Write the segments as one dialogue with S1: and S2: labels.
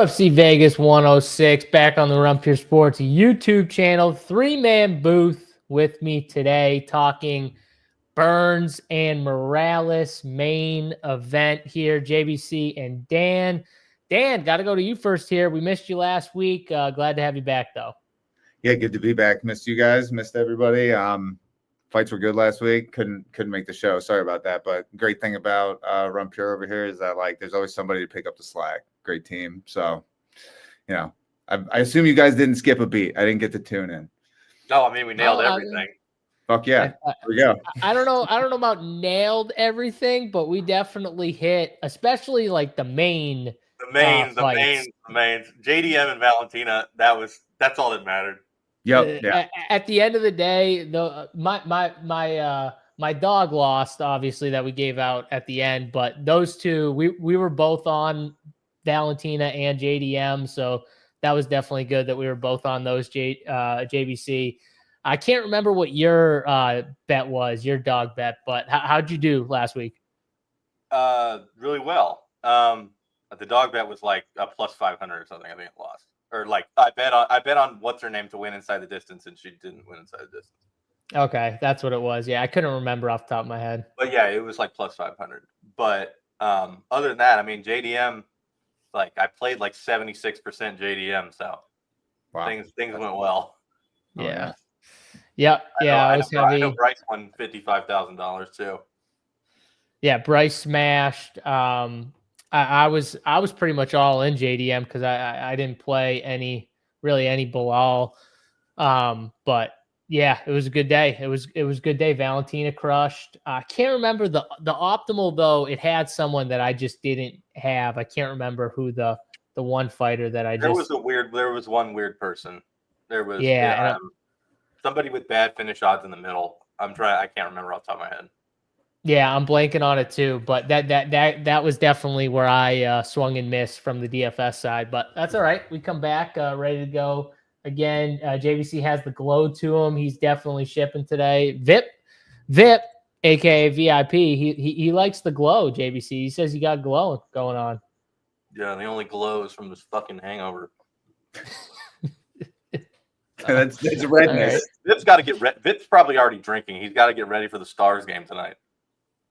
S1: UFC Vegas 106 back on the Run Pure Sports YouTube channel. 3-man booth with me today talking Burns and Morales main event here. JBC and Dan. Dan, got to go to you first here. We missed you last week. Glad to have you back, though.
S2: Yeah, good to be back. Missed you guys. Missed everybody. Fights were good last week. Couldn't make the show. Sorry about that. But great thing about Run Pure over here is that there's always somebody to pick up the slack. Great team. So, I assume you guys didn't skip a beat. I didn't get to tune in.
S3: No, I mean we nailed everything.
S2: Fuck yeah. Here we go.
S1: I don't know about nailed everything, but we definitely hit, especially the main.
S3: The mains. JDM and Valentina. That's all that mattered.
S2: Yep. Yeah.
S1: At the end of the day, my dog lost, obviously, that we gave out at the end, but those two, we were both on Valentina and JDM, so that was definitely good that we were both on those JBC. I can't remember what your bet was, your dog bet, but how'd you do last week?
S3: Really well. The dog bet was like a plus 500 or something. I think it lost. Or I bet on what's her name to win inside the distance, and she didn't win inside the distance. Okay,
S1: that's what it was. Yeah, I couldn't remember off the top of my head.
S3: But yeah, it was like plus 500. But other than that, I mean, JDM, I played 76% JDM, so wow. things went well.
S1: Yeah. Yep. I
S3: know Bryce won $55,000 too.
S1: Yeah, Bryce smashed. I was pretty much all in JDM because I didn't play any Bilal. But yeah, it was a good day. It was a good day. Valentina crushed. I can't remember the optimal though. It had someone that I just didn't have. I can't remember who the one fighter that I
S3: There was one weird person. There was somebody with bad finish odds in the middle. I can't remember off the top of my head.
S1: Yeah, I'm blanking on it too, but that was definitely where I swung and missed from the DFS side. But that's all right. We come back ready to go again. JVC has the glow to him. He's definitely shipping today. VIP, aka VIP. He likes the glow. JVC. He says he got glow going on.
S3: Yeah, the only glow is from this fucking hangover.
S2: That's redness.
S3: Vip's got to get ready. Vip's probably already drinking. He's got to get ready for the Stars game tonight.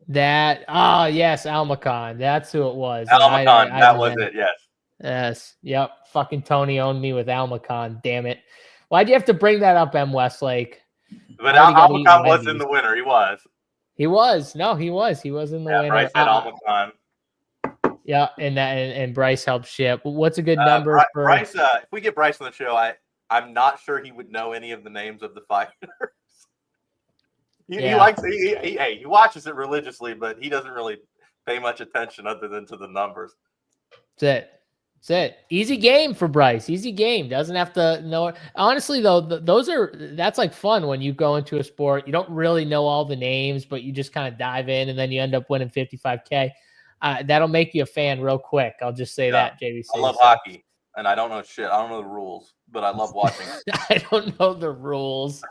S1: Yes, Almacon. That's who it was.
S3: Almacon, that was it, yes.
S1: Yes, yep. Fucking Tony owned me with Almacon, damn it. Why'd you have to bring that up, M. Westlake?
S3: But Almacon was in the winner, he was.
S1: He was. No, he was. He was in the winner.
S3: Bryce had Almacon.
S1: Yeah, and Bryce helped ship. What's a good number for
S3: Bryce? If we get Bryce on the show, I'm not sure he would know any of the names of the fighters. He watches it religiously, but he doesn't really pay much attention other than to the numbers.
S1: That's it. Easy game for Bryce. Easy game. Doesn't have to know it. Honestly, though, that's fun when you go into a sport. You don't really know all the names, but you just kind of dive in, and then you end up winning $55K. That'll make you a fan real quick. I'll just say that, JVC.
S3: I love hockey, and I don't know shit. I don't know the rules, but I love watching it.
S1: I don't know the rules.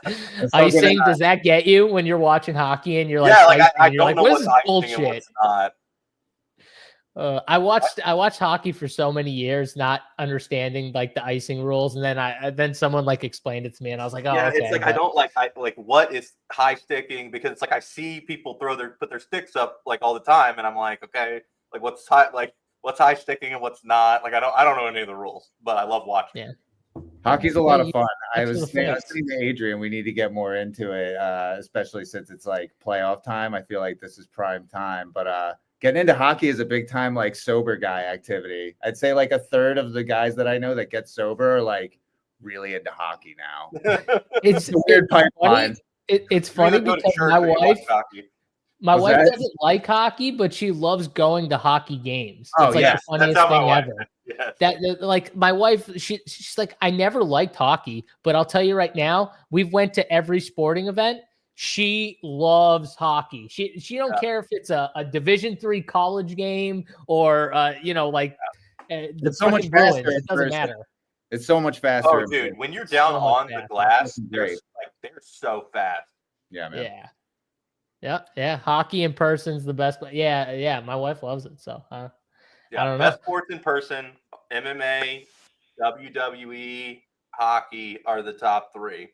S1: Are you saying, does that get you when you're watching hockey and you're
S3: I don't know what's
S1: bullshit?
S3: And what's not.
S1: I watched hockey for so many years, not understanding the icing rules, and then someone explained it to me, and I was like, oh, okay.
S3: It's I don't like what is high sticking, because it's I see people put their sticks up all the time, and I'm like, okay, what's high sticking and what's not. I don't know any of the rules, but I love watching.
S1: Yeah.
S2: Hockey's a lot of fun. I was saying to Adrian, we need to get more into it, especially since it's playoff time. I feel like this is prime time, but getting into hockey is a big time sober guy activity. I'd say a third of the guys that I know that get sober are really into hockey now.
S1: It's
S2: a weird pipeline.
S1: It's funny because my wife doesn't like hockey, but she loves going to hockey games. It's the funniest thing ever. Yes. That my wife, she's like, I never liked hockey, but I'll tell you right now, we've went to every sporting event. She loves hockey. She don't care if it's a Division III college game or the
S2: so much faster.
S1: It doesn't matter.
S2: It's so much faster.
S3: Oh, dude, when you're down on the glass, they're so fast.
S2: Yeah, man.
S1: Yeah. Hockey in person's the best. But yeah. My wife loves it. So. I don't know.
S3: Best sports in person, MMA, WWE, hockey are the top 3.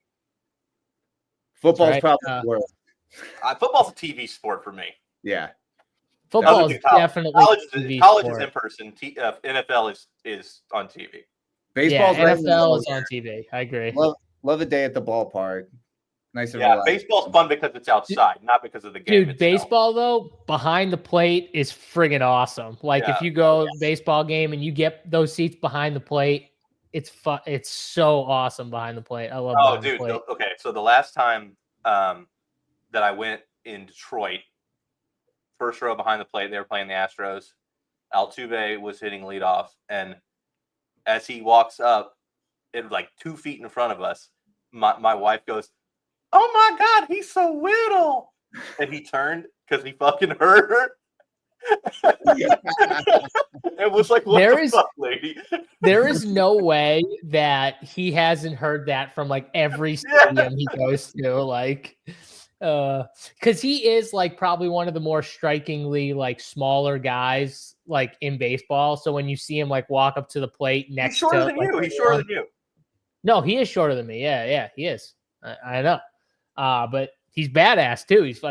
S2: Football's probably the worst.
S3: Football's a TV sport for me.
S2: Yeah.
S1: Football is definitely
S3: college is in person. NFL is on TV.
S2: Baseball's
S1: NFL is on TV. I agree.
S2: Love a day at the ballpark. Nice and
S3: relaxed. Baseball's fun because it's outside, not because of the game.
S1: Dude, baseball though, behind the plate is friggin' awesome. Like if you go baseball game and you get those seats behind the plate, it's fun. It's so awesome behind the plate. I love.
S3: Oh, dude. Okay, so the last time that I went in Detroit, first row behind the plate, they were playing the Astros. Altuve was hitting leadoff, and as he walks up, it like 2 feet in front of us, my wife goes, "Oh my God, he's so little!" And he turned because he fucking heard her. It was like, what the fuck, lady?
S1: There is no way that he hasn't heard that from like every stadium he goes to, like, because he is like probably one of the more strikingly like smaller guys like in baseball. So when you see him like walk up to the plate next,
S3: he's shorter than you. He's shorter than you.
S1: No, he is shorter than me. Yeah, he is. I know. But he's badass too. He's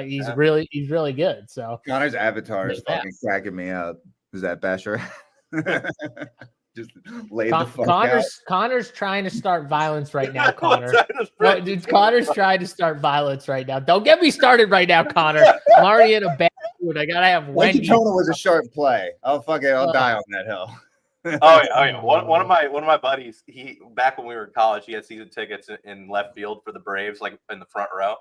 S1: really good. So
S2: Connor's avatar is fucking cracking me up. Is that Basher? Just laid the fuck out.
S1: Connor's trying to start violence right now, Connor. No, dude, Connor's trying to start violence right now. Don't get me started right now, Connor. I'm already in a bad mood. I gotta have Wendy.
S2: Daytona was a sharp play. I'll die on that hill.
S3: Oh yeah. One of my buddies, he back when we were in college, he had season tickets in left field for the Braves, like in the front row,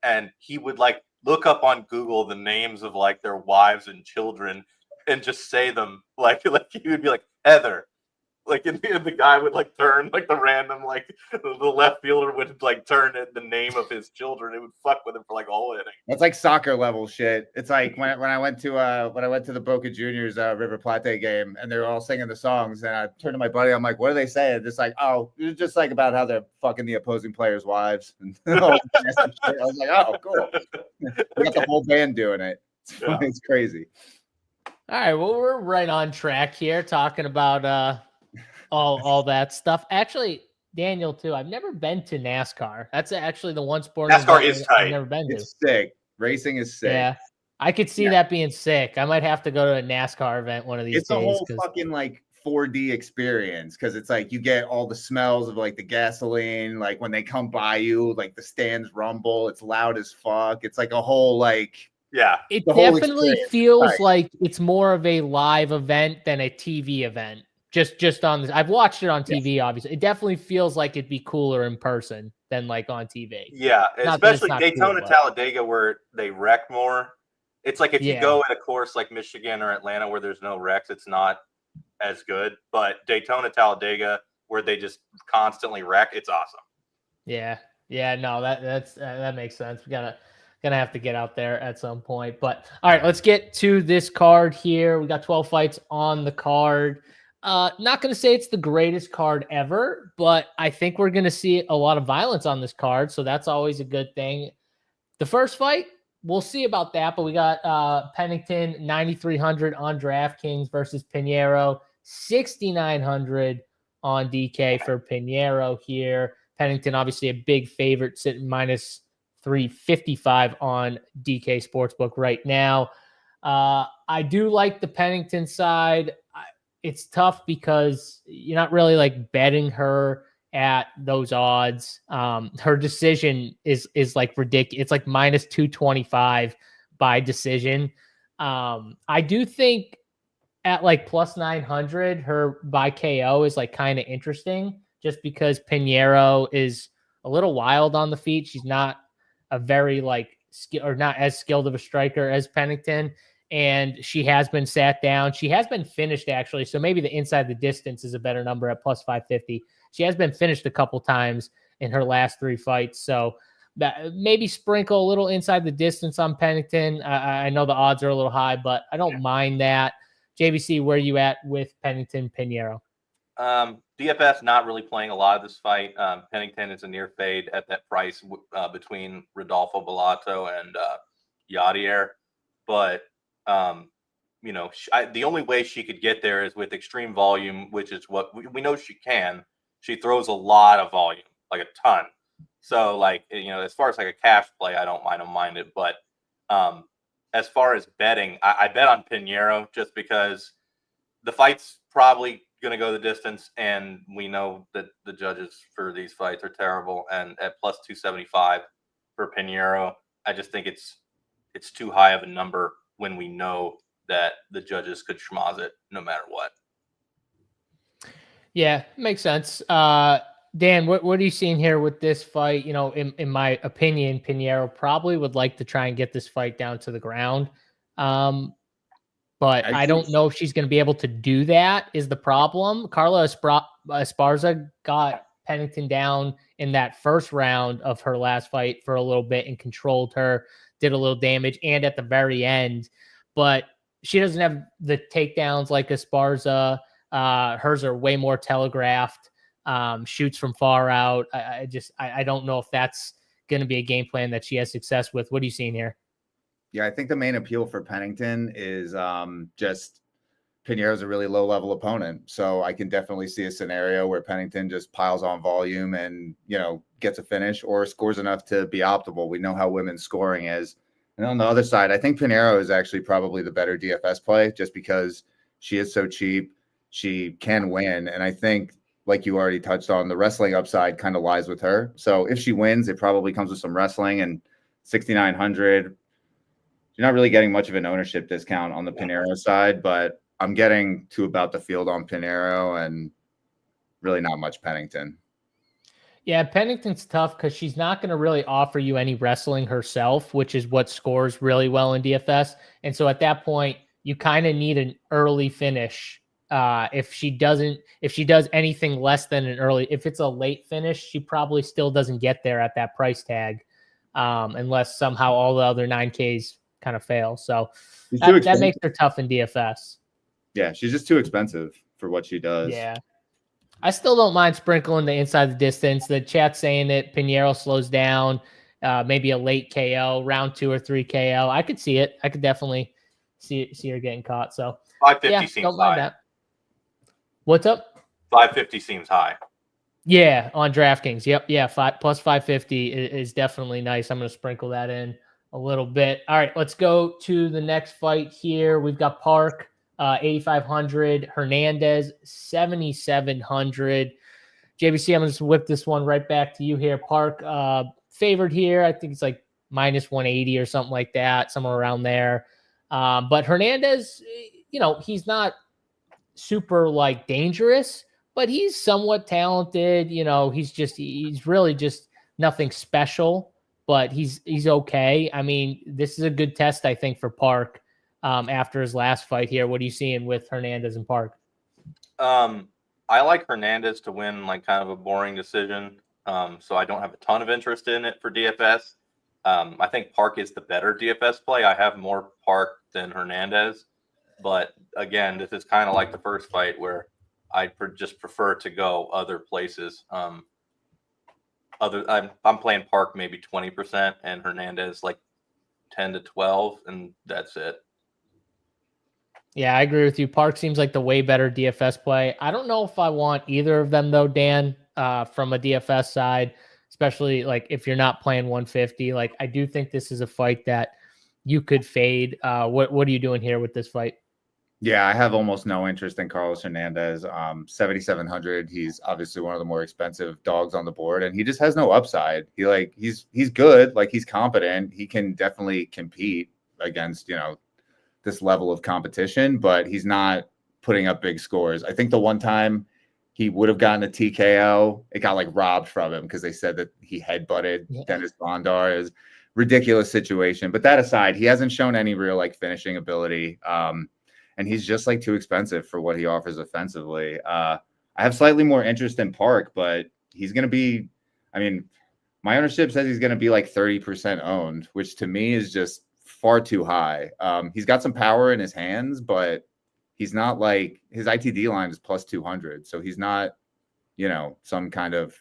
S3: and he would like look up on Google the names of like their wives and children and just say them like he would be like Heather, like and the guy would like turn like the random like the left fielder would like turn the name of his children. It would fuck with him for like all inning.
S2: That's like soccer level shit. It's like when I went to the Boca Juniors River Plate game and they were all singing the songs and I turned to my buddy, I'm like, what are they saying? Just like, oh, it's just like about how they're fucking the opposing players' wives. And I was like, oh, cool. We got the whole band doing it. It's crazy.
S1: All right, well, we're right on track here talking about all that stuff. Actually, Daniel, too, I've never been to NASCAR. That's actually the one sport
S3: NASCAR is tight.
S1: I've never been to.
S2: It's sick. Racing is sick.
S1: Yeah, I could see that being sick. I might have to go to a NASCAR event one of these days.
S2: It's a whole fucking like 4D experience because it's like you get all the smells of like the gasoline, like when they come by you, like the stands rumble. It's loud as fuck. It's like a whole like.
S3: Yeah,
S1: it definitely feels like it's more of a live event than a TV event. Just on this, I've watched it on TV. Obviously, it definitely feels like it'd be cooler in person than like on TV.
S3: Yeah, especially Daytona, Talladega, where they wreck more. It's like if you go at a course like Michigan or Atlanta where there's no wrecks, it's not as good. But Daytona, Talladega, where they just constantly wreck, it's awesome.
S1: Yeah, no, that makes sense. Gonna have to get out there at some point. But all right, let's get to this card here. We got 12 fights on the card. Not gonna say it's the greatest card ever, but I think we're gonna see a lot of violence on this card, so that's always a good thing. The first fight, we'll see about that, but we got Pennington 9,300 on DraftKings versus Pinheiro 6,900 on DK for Pinheiro here. Pennington obviously a big favorite, sitting minus 355 on DK Sportsbook right now. I do like the Pennington side. It's tough because you're not really like betting her at those odds. Her decision is like ridiculous. It's like minus 225 by decision. I do think at like plus 900, her by KO is like kind of interesting just because Pinheiro is a little wild on the feet. She's not a very like not as skilled of a striker as Pennington, and she has been sat down. She has been finished actually, so maybe the inside the distance is a better number at plus 550. She has been finished a couple times in her last 3 fights, so that maybe sprinkle a little inside the distance on Pennington. I know the odds are a little high, but I don't mind that. JBC, where are you at with Pennington Pinheiro?
S3: DFS not really playing a lot of this fight. Pennington is a near fade at that price between Rodolfo Bellato and Yadier. But the only way she could get there is with extreme volume, which is what we know she can. She throws a lot of volume, like a ton. So, like, as far as like a cash play, I don't mind it. But as far as betting, I bet on Pinheiro just because the fight's probably going to go the distance, and we know that the judges for these fights are terrible. And at plus 275 for Pinheiro, I just think it's too high of a number when we know that the judges could schmoz it no matter what.
S1: Yeah, makes sense. Dan, what are you seeing here with this fight? In my opinion, Pinheiro probably would like to try and get this fight down to the ground. But I don't know if she's going to be able to do that is the problem. Carla Esparza got Pennington down in that first round of her last fight for a little bit and controlled her, did a little damage, and at the very end. But she doesn't have the takedowns like Esparza. Hers are way more telegraphed. Shoots from far out. I don't know if that's going to be a game plan that she has success with. What are you seeing here?
S2: Yeah, I think the main appeal for Pennington is just Pinheiro's a really low-level opponent. So I can definitely see a scenario where Pennington just piles on volume and, gets a finish or scores enough to be optimal. We know how women's scoring is. And on the other side, I think Pinheiro is actually probably the better DFS play just because she is so cheap. She can win. And I think, like you already touched on, the wrestling upside kind of lies with her. So if she wins, it probably comes with some wrestling, and 6,900. You're not really getting much of an ownership discount on the Pinheiro side, but I'm getting to about the field on Pinheiro and really not much Pennington.
S1: Yeah, Pennington's tough because she's not going to really offer you any wrestling herself, which is what scores really well in DFS. And so at that point, you kind of need an early finish. If she does anything less than an early, if it's a late finish, she probably still doesn't get there at that price tag, unless somehow all the other 9Ks kind of fail. So that makes her tough in DFS.
S2: Yeah, she's just too expensive for what she does.
S1: Yeah. I still don't mind sprinkling the inside the distance. The chat's saying that Pinheiro slows down, maybe a late KO, round 2 or 3 KO. I could see it. I could definitely see her getting caught. So
S3: 550 seems
S1: don't mind
S3: high.
S1: That. What's up?
S3: 550 seems high.
S1: Yeah, on DraftKings. Yep. Yeah, plus 550 is definitely nice. I'm going to sprinkle that in a little bit. All right, let's go to the next fight here. We've got Park, 8,500. Hernandez, 7,700. JBC, I'm going to just whip this one right back to you here. Park, favored here. I think it's like minus 180 or something like that, somewhere around there. But Hernandez, he's not super like dangerous, but he's somewhat talented. He's really just nothing special, but he's okay. I mean, this is a good test, I think, for Park after his last fight here. What are you seeing with Hernandez and Park?
S3: I like Hernandez to win like kind of a boring decision. So I don't have a ton of interest in it for DFS. I think Park is the better DFS play. I have more Park than Hernandez. But again, this is kind of like the first fight where I just prefer to go other places. I'm playing Park maybe 20% and Hernandez like 10 to 12, and that's it.
S1: Yeah, I agree with you. Park seems like the way better DFS play. I don't know if I want either of them though, Dan, from a DFS side, especially like if you're not playing 150. Like I do think this is a fight that you could fade. What are you doing here with this fight?
S2: Yeah, I have almost no interest in Carlos Hernandez. 7,700. He's obviously one of the more expensive dogs on the board, and he just has no upside. He's good, like he's competent. He can definitely compete against, this level of competition, but he's not putting up big scores. I think the one time he would have gotten a TKO, it got like robbed from him because they said that he headbutted Dennis Bondar. Is ridiculous situation. But that aside, he hasn't shown any real like finishing ability. And he's just like too expensive for what he offers offensively. I have slightly more interest in Park, but he's going to be, my ownership says he's going to be like 30% owned, which to me is just far too high. He's got some power in his hands, but he's not like his ITD line is plus 200. So he's not, some kind of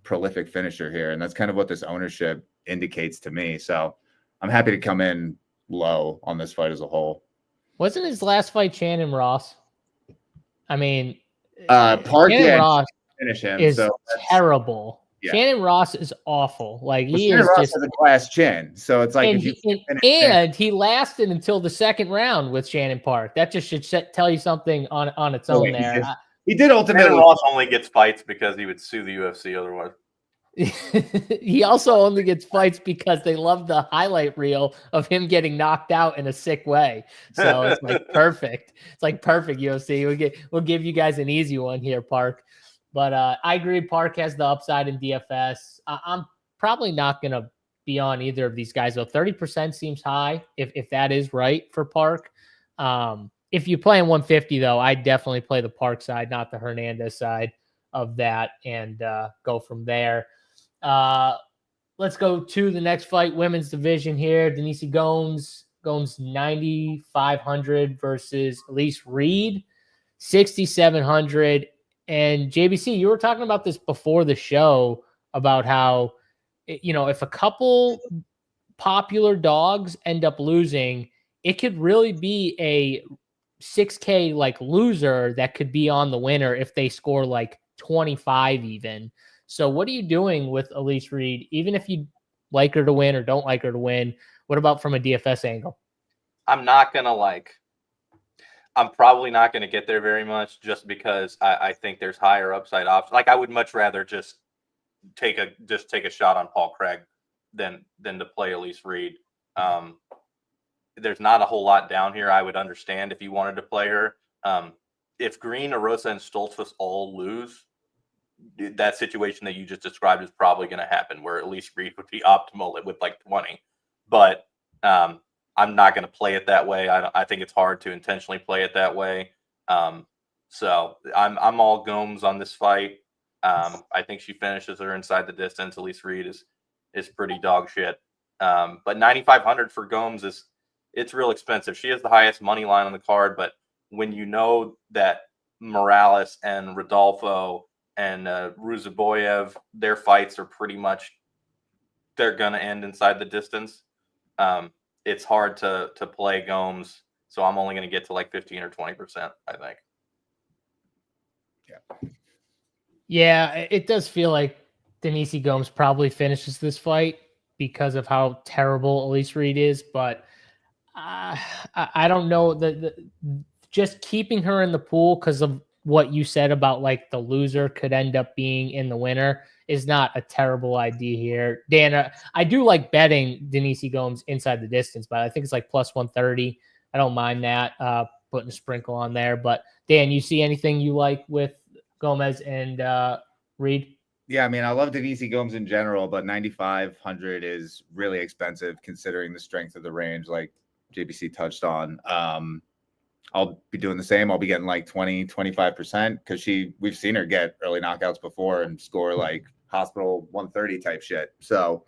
S2: prolific finisher here. And that's kind of what this ownership indicates to me. So I'm happy to come in low on this fight as a whole.
S1: Wasn't his last fight Shannon Ross? I mean,
S2: Park,
S1: Shannon Ross
S2: finish him,
S1: is terrible. Yeah. Shannon Ross is awful. Like he is
S2: Ross
S1: just
S2: has a glass chin, so it's like
S1: he lasted until the second round with Shannon Park. That just should tell you something on its own.
S2: He did ultimately.
S3: Shannon Ross only gets fights because he would sue the UFC otherwise.
S1: He also only gets fights because they love the highlight reel of him getting knocked out in a sick way. So it's like perfect. It's like perfect, UFC. We'll give you guys an easy one here, Park. But I agree, Park has the upside in DFS. I'm probably not going to be on either of these guys, though. 30% seems high if that is right for Park. If you play in 150, though, I definitely play the Park side, not the Hernandez side of that, and go from there. Let's go to the next fight, women's division here. Denise Gomes 9,500 versus Elise Reed 6,700. And JBC, you were talking about this before the show about how, if a couple popular dogs end up losing, it could really be a 6K like loser that could be on the winner if they score like 25 even. So what are you doing with Elise Reed? Even if you like her to win or don't like her to win, what about from a DFS angle?
S3: I'm probably not going to get there very much just because I think there's higher upside options. Like I would much rather just take a shot on Paul Craig than to play Elise Reed. There's not a whole lot down here. I would understand if you wanted to play her. If Green, Arosa, and Stoltzfus all lose, that situation that you just described is probably going to happen where Elise Reed would be optimal with like 20. But I'm not going to play it that way. I think it's hard to intentionally play it that way. So I'm all Gomes on this fight. I think she finishes her inside the distance. Elise Reed is pretty dog shit. But 9,500 for Gomes it's real expensive. She has the highest money line on the card, but when you know that Morales and Rodolfo and Ruziboyev, their fights are pretty much they're gonna end inside the distance. It's hard to play Gomes, so I'm only going to get to like 15 or 20%, I think.
S1: Yeah, it does feel like Denise Gomes probably finishes this fight because of how terrible Elise Reed is, but I don't know just keeping her in the pool because of what you said about like the loser could end up being in the winner is not a terrible idea here. Dan, I do like betting Denise Gomes inside the distance, but I think it's like plus 130. I don't mind that, putting a sprinkle on there. But Dan, you see anything you like with Gomez and Reed?
S2: Yeah, I mean, I love Denise Gomes in general, but 9,500 is really expensive considering the strength of the range, like JBC touched on. I'll be doing the same. I'll be getting like 20, 25% because we've seen her get early knockouts before and score like hospital 130 type shit. So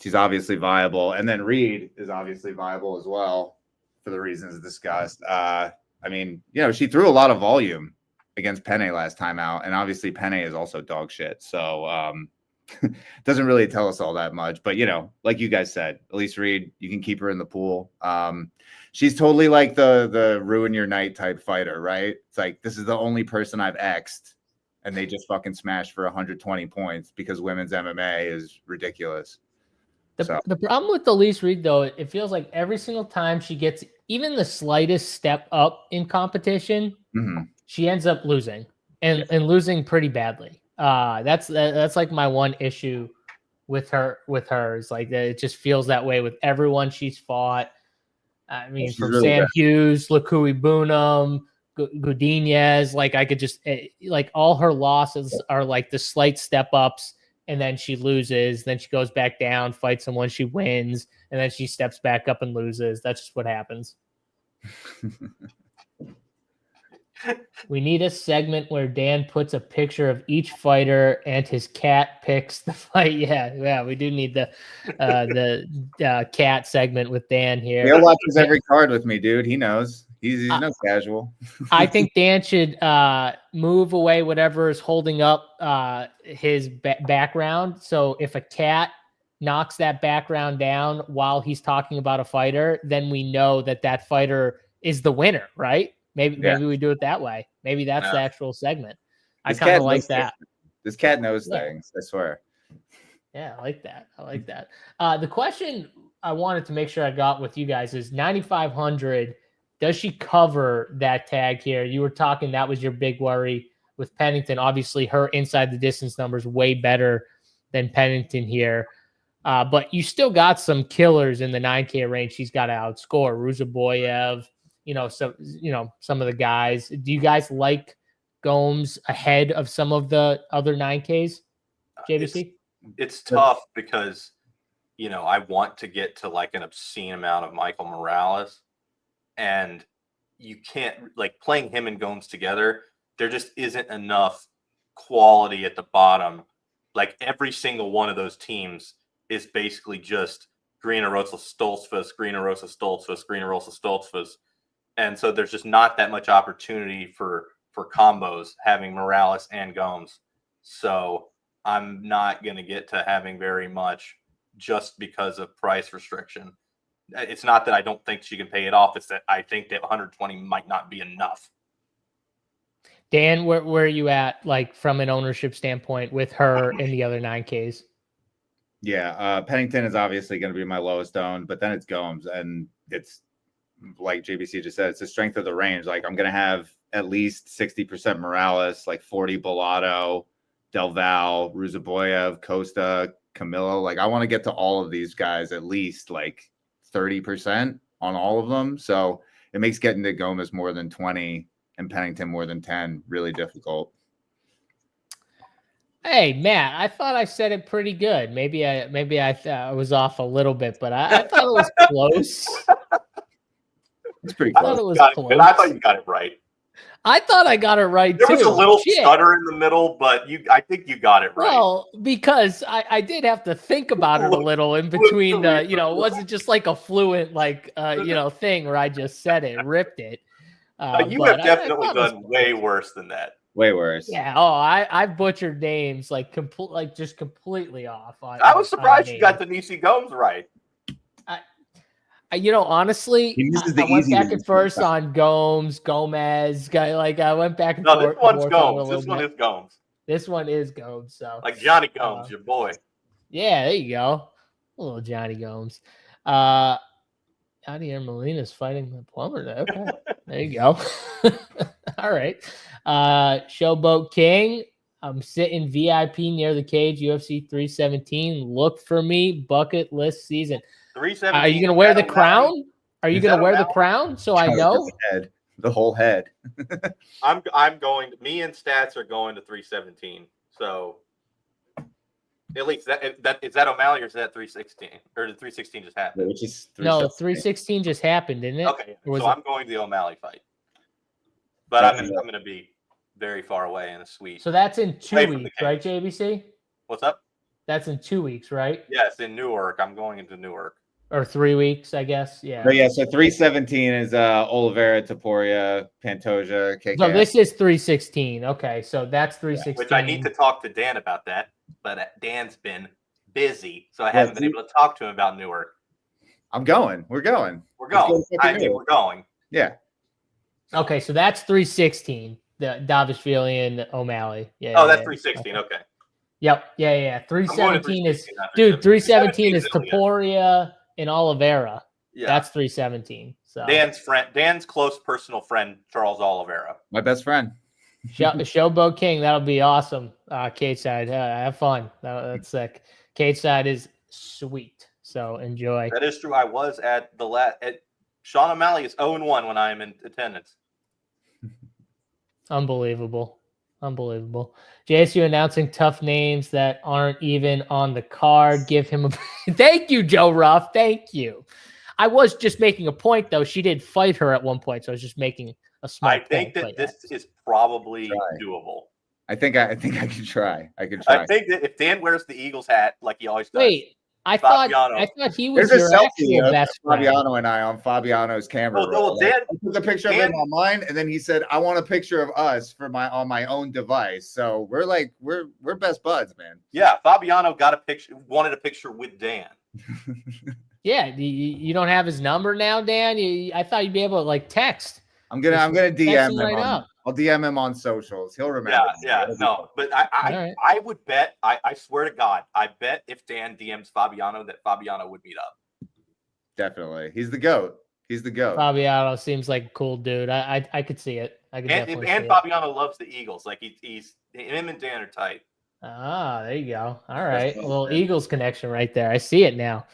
S2: she's obviously viable. And then Reed is obviously viable as well for the reasons discussed. I mean, she threw a lot of volume against Penne last time out. And obviously Penne is also dog shit. So doesn't really tell us all that much. But, like you guys said, Elise Reed, you can keep her in the pool. She's totally like the ruin your night type fighter, right? It's like, this is the only person I've X'd, and they just fucking smashed for 120 points because women's MMA is ridiculous.
S1: The problem with Elise Reed, though, it feels like every single time she gets even the slightest step up in competition, she ends up losing and losing pretty badly. That's like my one issue with her is like that. It just feels that way with everyone she's fought. I mean, from really Sam Hughes, Lakui Bunam, Godinez, like I could just like all her losses are like the slight step ups, and then she loses, then she goes back down, fights someone, she wins, and then she steps back up and loses. That's just what happens. We need a segment where Dan puts a picture of each fighter and his cat picks the fight. Yeah, we do need the cat segment with Dan here.
S2: He watches every card with me, dude. He knows. He's no casual.
S1: I think Dan should move away whatever is holding up his background. So if a cat knocks that background down while he's talking about a fighter, then we know that fighter is the winner, right? Maybe we do it that way. Maybe that's the actual segment. I kind of like that.
S2: This cat knows things, I swear.
S1: Yeah, I like that. The question I wanted to make sure I got with you guys is 9,500. Does she cover that tag here? You were talking, that was your big worry with Pennington. Obviously, her inside the distance numbers way better than Pennington here. But you still got some killers in the 9K range. She's got to outscore Ruzaboyev, some of the guys. Do you guys like Gomes ahead of some of the other 9Ks, JVC?
S3: It's tough because, I want to get to like an obscene amount of Michael Morales, and you can't, like, playing him and Gomes together, there just isn't enough quality at the bottom. Like, every single one of those teams is basically just Green Rosa Stoltzfus, Green Rosa Stoltzfus, Green Rosa Stoltzfus. And so there's just not that much opportunity for combos having Morales and Gomes. So I'm not going to get to having very much just because of price restriction. It's not that I don't think she can pay it off. It's that I think that 120 might not be enough.
S1: Dan, where are you at, like, from an ownership standpoint with her and the other 9Ks?
S2: Yeah, Pennington is obviously going to be my lowest owned, but then it's Gomes, and it's like JBC just said, it's the strength of the range. Like, I'm going to have at least 60% Morales, like 40 Bellato, Del Val, Ruzaboyev, Costa, Camilo. Like, I want to get to all of these guys at least like 30% on all of them. So it makes getting to Gomez more than 20 and Pennington more than 10 really difficult.
S1: Hey, Matt, I thought I said it pretty good. Maybe I was off a little bit, but I thought it was close.
S2: It's pretty close.
S3: I thought you got it right.
S1: I thought I got it right,
S3: There was a little stutter in the middle, but I think you got it right.
S1: Well, because I did have to think about it a little in between. It wasn't just like a fluent, thing where I just said it, ripped it.
S3: You have definitely done way worse than that.
S2: Way worse.
S1: Yeah. Oh, I butchered names just completely off.
S3: I was surprised you got the Nisi Gomes right.
S1: Honestly, I went back and forth on Gomez. I went back and forth.
S3: No, this one's Gomes. This one is Gomes.
S1: This one is Gomes. So,
S3: like Johnny Gomes, your boy.
S1: Yeah, there you go. A little Johnny Gomes. Javier Molina's fighting the plumber. Okay, there you go. All right. Showboat King. I'm sitting VIP near the cage. UFC 317. Look for me. Bucket list season.
S3: 317.
S1: Are you going to wear the crown? Are you going to wear the crown? So I know
S2: the whole head.
S3: I'm going. Me and Stats are going to 317. So at least that is that O'Malley or is that 316 or did 316 just happen?
S2: Which is
S1: 316 just happened, didn't it?
S3: Okay, so I'm going to the O'Malley fight, but I'm going to be very far away in a suite.
S1: So that's in 2 weeks, right, JBC?
S3: What's up?
S1: That's in 2 weeks, right?
S3: Yes, in Newark. I'm going into Newark.
S1: Or 3 weeks, I guess. Yeah.
S2: But yeah, so 317 is Oliveira, Taporia, Pantoja, KK.
S1: So this is 316. Okay, so that's 316.
S3: Which I need to talk to Dan about that, but Dan's been busy, so I haven't been able to talk to him about Newark.
S2: I'm going. We're going.
S3: We're going. We're going.
S2: Yeah.
S1: Okay, so that's 316. The Davishvili and O'Malley. Yeah.
S3: Oh, that's 316. Okay.
S1: Yep. Yeah. 317 is 317 is Taporia and Oliveira. Yeah. That's 317. So
S3: Dan's close personal friend, Charles Oliveira.
S2: My best friend.
S1: Showboat King. That'll be awesome. Cage side. Have fun. That's sick. Cage side is sweet. So enjoy.
S3: That is true. I was at Sean O'Malley is 0-1 when I am in attendance.
S1: Unbelievable. JSU announcing tough names that aren't even on the card. Give him a thank you, Joe Ruff. Thank you. I was just making a point, though. She did fight her at one point, so I was just making a small point.
S3: I think that this is probably doable.
S2: I think I can try. I think that
S3: if Dan wears the Eagles hat like he always does.
S1: Wait, I thought he was your actual best friend.
S2: Fabiano and I on Fabiano's camera.
S3: Dan,
S2: I took a picture of him on mine, and then he said, "I want a picture of us on my own device." So we're best buds, man.
S3: Yeah, Fabiano wanted a picture with Dan.
S1: Yeah, you don't have his number now, Dan. I thought you'd be able to like text.
S2: I'm gonna DM him. Right I'll DM him on socials. He'll remember.
S3: Yeah, no. But I would bet. I swear to God, I bet if Dan DMs Fabiano that Fabiano would meet up.
S2: Definitely, he's the GOAT.
S1: Fabiano seems like a cool dude. I could see it.
S3: And Fabiano loves the Eagles. Like he's him and Dan are tight.
S1: Ah, there you go. All right, a little Eagles connection right there. I see it now.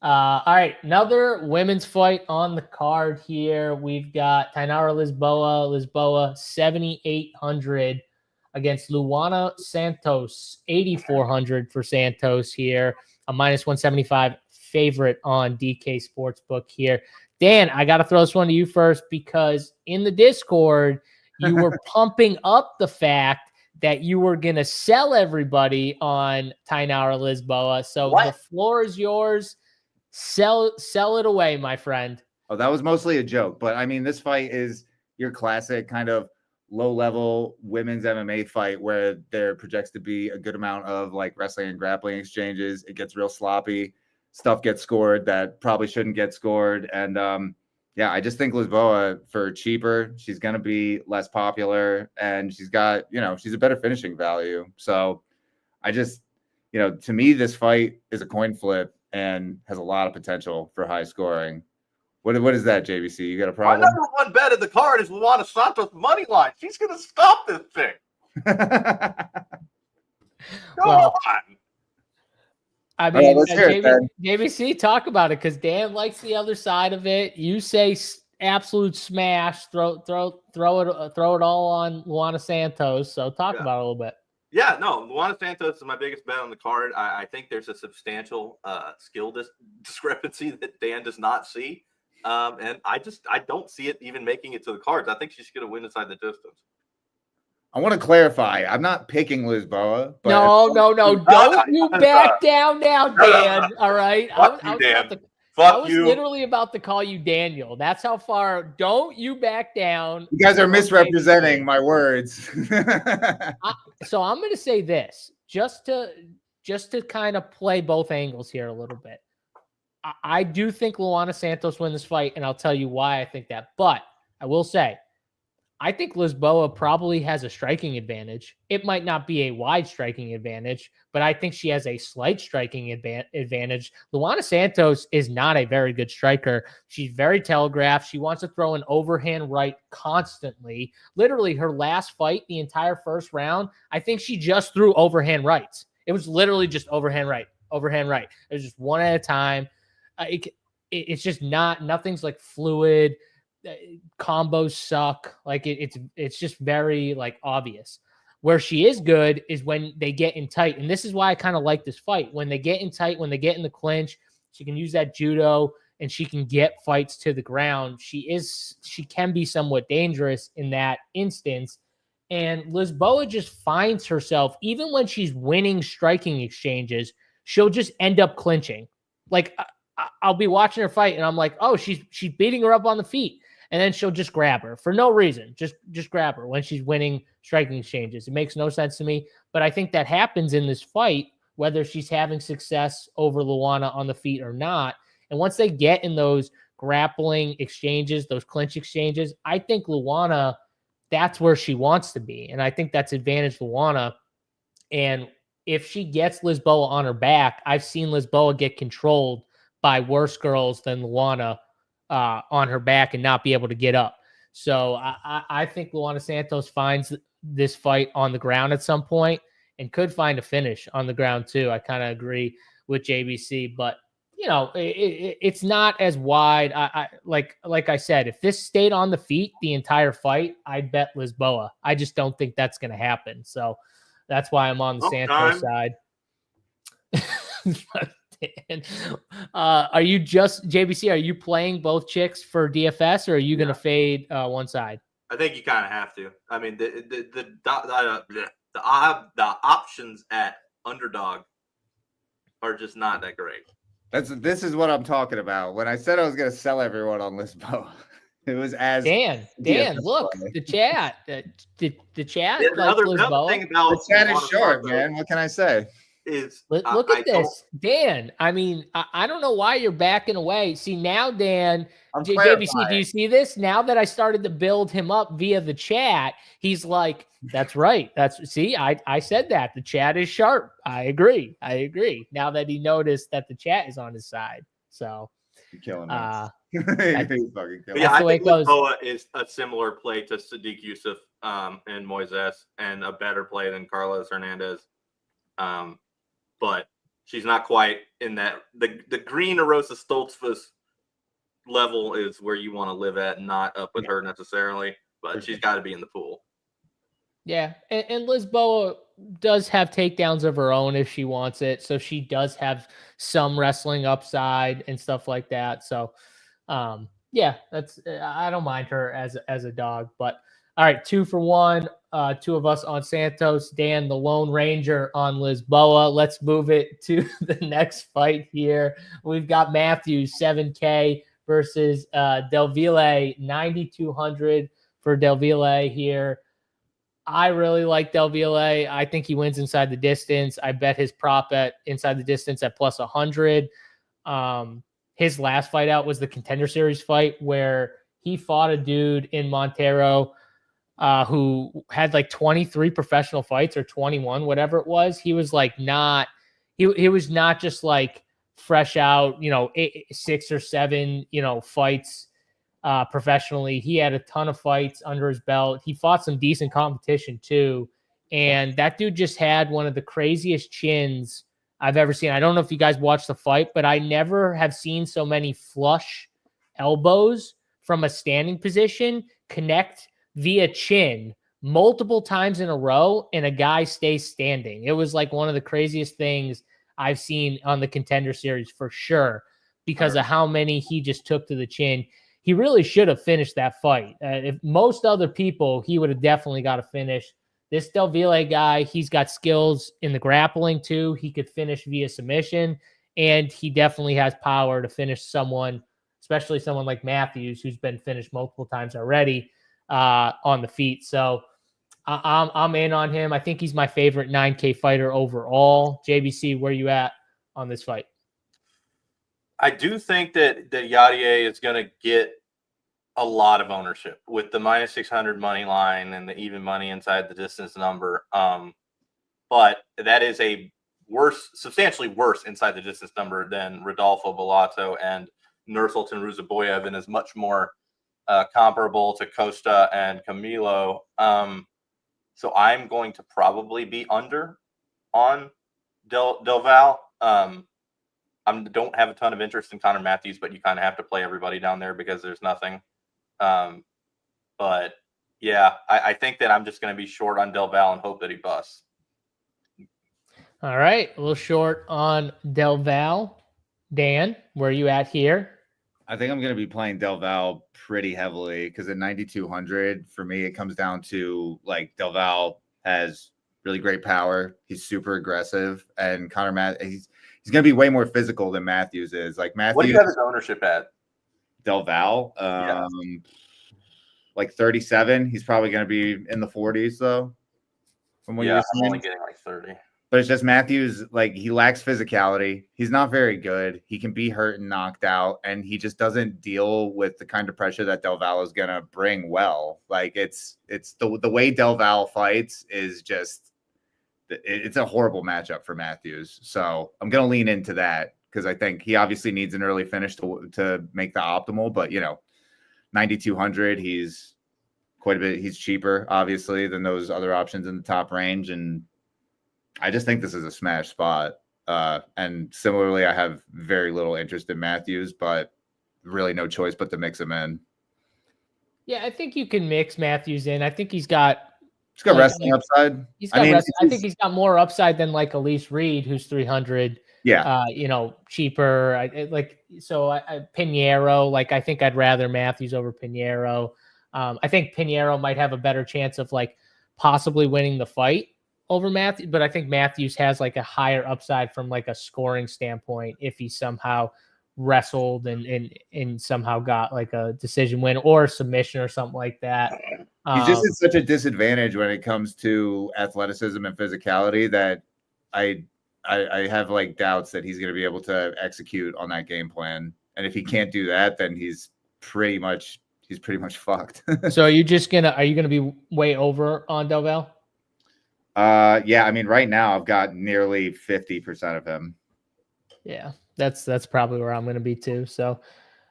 S1: All right, another women's fight on the card here. We've got Tainara Lisboa 7,800 against Luana Santos, 8,400 for Santos here, a -175 favorite on DK Sportsbook here. Dan, I got to throw this one to you first because in the Discord, you were pumping up the fact that you were going to sell everybody on Tainara Lisboa. So the floor is yours. Sell it away, my friend.
S2: Oh, that was mostly a joke. But I mean, this fight is your classic kind of low-level women's MMA fight where there projects to be a good amount of like wrestling and grappling exchanges. It gets real sloppy. Stuff gets scored that probably shouldn't get scored. And yeah, I just think Lisboa, for cheaper, she's going to be less popular and she's got, she's a better finishing value. So I just, to me, this fight is a coin flip and has a lot of potential for high scoring. What is that, JBC? You got a problem?
S3: My number one bet of the card is Luana Santos money line. She's going to stop this thing. Come on.
S1: I mean, JBC, talk about it because Dan likes the other side of it. You say absolute smash, throw it all on Luana Santos. So talk about it a little bit.
S3: Yeah, no, Luana Santos is my biggest bet on the card. I think there's a substantial skill discrepancy that Dan does not see. And I don't see it even making it to the cards. I think she's going to win inside the distance.
S2: I want to clarify. I'm not picking Lisboa.
S1: But no. Don't you back down now, Dan. All right. I was literally about to call you Daniel. That's how far. Don't you back down.
S2: You guys are misrepresenting my words.
S1: So I'm going to say this just to kind of play both angles here a little bit. I do think Luana Santos wins this fight, and I'll tell you why I think that. But I will say, I think Lisboa probably has a striking advantage. It might not be a wide striking advantage, but I think she has a slight striking advantage. Luana Santos is not a very good striker. She's very telegraphed. She wants to throw an overhand right constantly. Literally, her last fight, the entire first round, I think she just threw overhand rights. It was literally just overhand right. It was just one at a time. It's just nothing's like fluid. Combos suck. Like it's just very like obvious. Where she is good is when they get in tight, and this is why I kind of like this fight. When they get in tight, when they get in the clinch, she can use that judo and she can get fights to the ground. She can be somewhat dangerous in that instance. And Lisboa just finds herself, even when she's winning striking exchanges, she'll just end up clinching. Like I'll be watching her fight and I'm like, oh, she's beating her up on the feet. And then she'll just grab her for no reason. Just grab her when she's winning striking exchanges. It makes no sense to me. But I think that happens in this fight, whether she's having success over Luana on the feet or not. And once they get in those grappling exchanges, those clinch exchanges, I think Luana, that's where she wants to be. And I think that's advantage Luana. And if she gets Lisboa on her back, I've seen Lisboa get controlled by worse girls than Luana on her back and not be able to get up. So I think Luana Santos finds this fight on the ground at some point and could find a finish on the ground too. I kind of agree with JBC, but it's not as wide. Like I said, if this stayed on the feet the entire fight, I'd bet Lisboa. I just don't think that's going to happen. So that's why I'm on the Santos side. And, are you just JBC? Are you playing both chicks for DFS, or are you going to fade one side?
S3: I think you kind of have to. I mean, the options at underdog are just not that great.
S2: This is what I'm talking about. When I said I was going to sell everyone on Lisboa, it was as
S1: Dan, look, the chat, the chat.
S3: Yeah, another thing about
S2: the chat is short, man. What can I say?
S1: Look at this, Dan. I mean, I don't know why you're backing away. See now, Dan, JBC, do you see this? Now that I started to build him up via the chat, he's like, "That's right. See, I said that the chat is sharp. I agree. Now that he noticed that the chat is on his side, so
S2: you're killing us.
S3: Yeah, I think Lisboa is a similar play to Sadiq Yusuf and Moises, and a better play than Carlos Hernandez. But she's not quite in that. The green Arosa Stoltzfus level is where you want to live at, not up with her necessarily. But she's got to be in the pool.
S1: Yeah, and Lisboa does have takedowns of her own if she wants it, so she does have some wrestling upside and stuff like that. So, yeah, I don't mind her as a dog. But all right, 2 for 1. 2 of us on Santos, Dan the Lone Ranger on Lisboa. Let's move it to the next fight here. We've got Matthews 7K versus Delville 9,200 for Delville here. I really like Delville. I think he wins inside the distance. I bet his prop at inside the distance at plus 100. His last fight out was the Contender Series fight where he fought a dude in Montero who had like 23 professional fights or 21, whatever it was. He was like he was not just like fresh out, 6 or 7, fights professionally. He had a ton of fights under his belt. He fought some decent competition too. And that dude just had one of the craziest chins I've ever seen. I don't know if you guys watched the fight, but I never have seen so many flush elbows from a standing position connect via chin multiple times in a row and a guy stays standing. It was like one of the craziest things I've seen on the Contender Series for sure because of how many he just took to the chin. He really should have finished that fight. If most other people, he would have definitely got a finish. This Delville guy, he's got skills in the grappling too. He could finish via submission, and he definitely has power to finish someone, especially someone like Matthews, who's been finished multiple times already on the feet. So I'm in on him. I think he's my favorite 9K fighter overall. JBC, where are you at on this fight?
S3: I do think that Yadier is going to get a lot of ownership with the minus 600 money line and the even money inside the distance number. But that is a substantially worse inside the distance number than Rodolfo Bellato and Nursultan Ruzaboyev, and is much more comparable to Costa and Camilo. So I'm going to probably be under on Del Val. I don't have a ton of interest in Connor Matthews, but you kind of have to play everybody down there because there's nothing. But yeah, I think that I'm just going to be short on Del Val and hope that he busts.
S1: All right, a little short on Del Val. Dan, where are you at here?
S2: I think I'm going to be playing Del Val pretty heavily because at 9,200 for me, it comes down to like Del Val has really great power. He's super aggressive, and Connor he's going to be way more physical than Matthews is. Like Matthews,
S3: what do you have his ownership at?
S2: Del Val, like 37. He's probably going to be in the 40s though.
S3: From what you're saying, only getting like 30.
S2: But it's just Matthews, like he lacks physicality. He's not very good. He can be hurt and knocked out, and he just doesn't deal with the kind of pressure that Del Val is going to bring well. Like it's the way Del Val fights is just it's a horrible matchup for Matthews. So I'm going to lean into that because I think he obviously needs an early finish to make the optimal. But 9,200, he's quite a bit. He's cheaper, obviously, than those other options in the top range, and I just think this is a smash spot. And similarly, I have very little interest in Matthews, but really no choice but to mix him in.
S1: Yeah, I think you can mix Matthews in. I think he's got
S2: wrestling upside.
S1: I think he's got more upside than like Elise Reed, who's 300.
S2: Yeah.
S1: Cheaper. Pinheiro, like I think I'd rather Matthews over Pinheiro. I think Pinheiro might have a better chance of like possibly winning the fight. over Matthews, but I think Matthews has like a higher upside from like a scoring standpoint if he somehow wrestled and somehow got like a decision win or a submission or something like that.
S2: He's just at such a disadvantage when it comes to athleticism and physicality that I have like doubts that he's going to be able to execute on that game plan. And if he can't do that, then he's pretty much fucked.
S1: So are you going to be way over on Dovell?
S2: Yeah, I mean, right now I've got nearly 50% of him.
S1: Yeah, that's probably where I'm going to be too. So,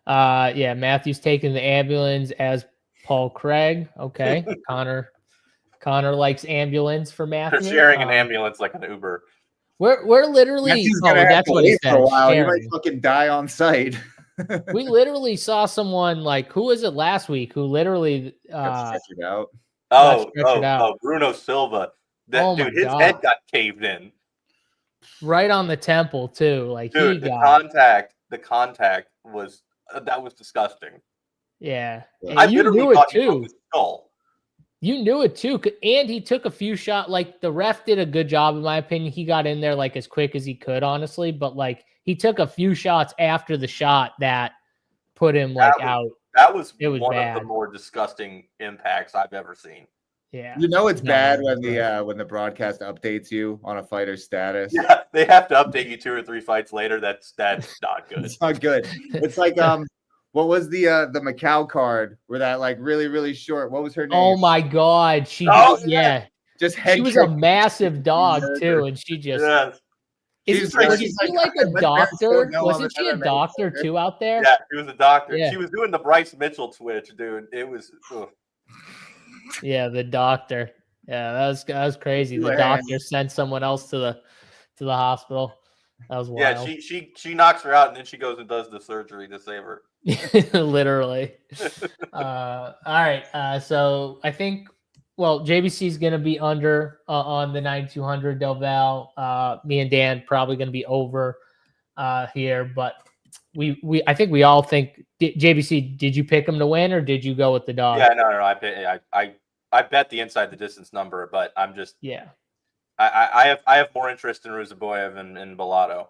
S1: yeah, Matthews taking the ambulance as Paul Craig. Okay, Connor likes ambulance for Matthew.
S3: They're sharing an ambulance like an Uber.
S1: We're literally.
S2: That's what he said. For a while. He might fucking die on site.
S1: We literally saw someone like, who was it last week? Who literally
S2: got stretchered out.
S3: Oh, Bruno Silva. His head got caved in.
S1: Right on the temple too. Like,
S3: dude, the contact was that was disgusting.
S1: Yeah,
S3: I literally thought he broke his skull.
S1: You knew it too, and he took a few shots. Like, the ref did a good job, in my opinion. He got in there like as quick as he could, honestly. But like, he took a few shots after the shot that put him out.
S3: That was one
S1: bad.
S3: of the more disgusting impacts I've ever seen.
S1: Yeah,
S2: you know it's bad when the broadcast updates you on a fighter's status.
S3: Yeah, they have to update you 2 or 3 fights later. That's not good.
S2: It's not good. It's like what was the Macau card where that like really, really short? What was her name?
S1: Oh my God,
S2: just
S1: she was a massive dog too, and she just.
S3: Yes.
S1: Was she like a doctor? Wasn't she a doctor too out there?
S3: Yeah, she was a doctor.
S1: Yeah.
S3: She was doing the Bryce Mitchell twitch, dude. It was. Ugh.
S1: Yeah, the doctor. Yeah, that was crazy. The doctor sent someone else to the hospital. That was wild.
S3: Yeah, she knocks her out and then she goes and does the surgery to save her.
S1: Literally. All right. So I think JBC is going to be under on the 9,200 Dovell. Me and Dan probably going to be over here, but I think we all think JBC. Did you pick him to win or did you go with the dog?
S3: Yeah, no. I bet the inside the distance number, but I'm just I have more interest in Ruzaboyev and Bellato.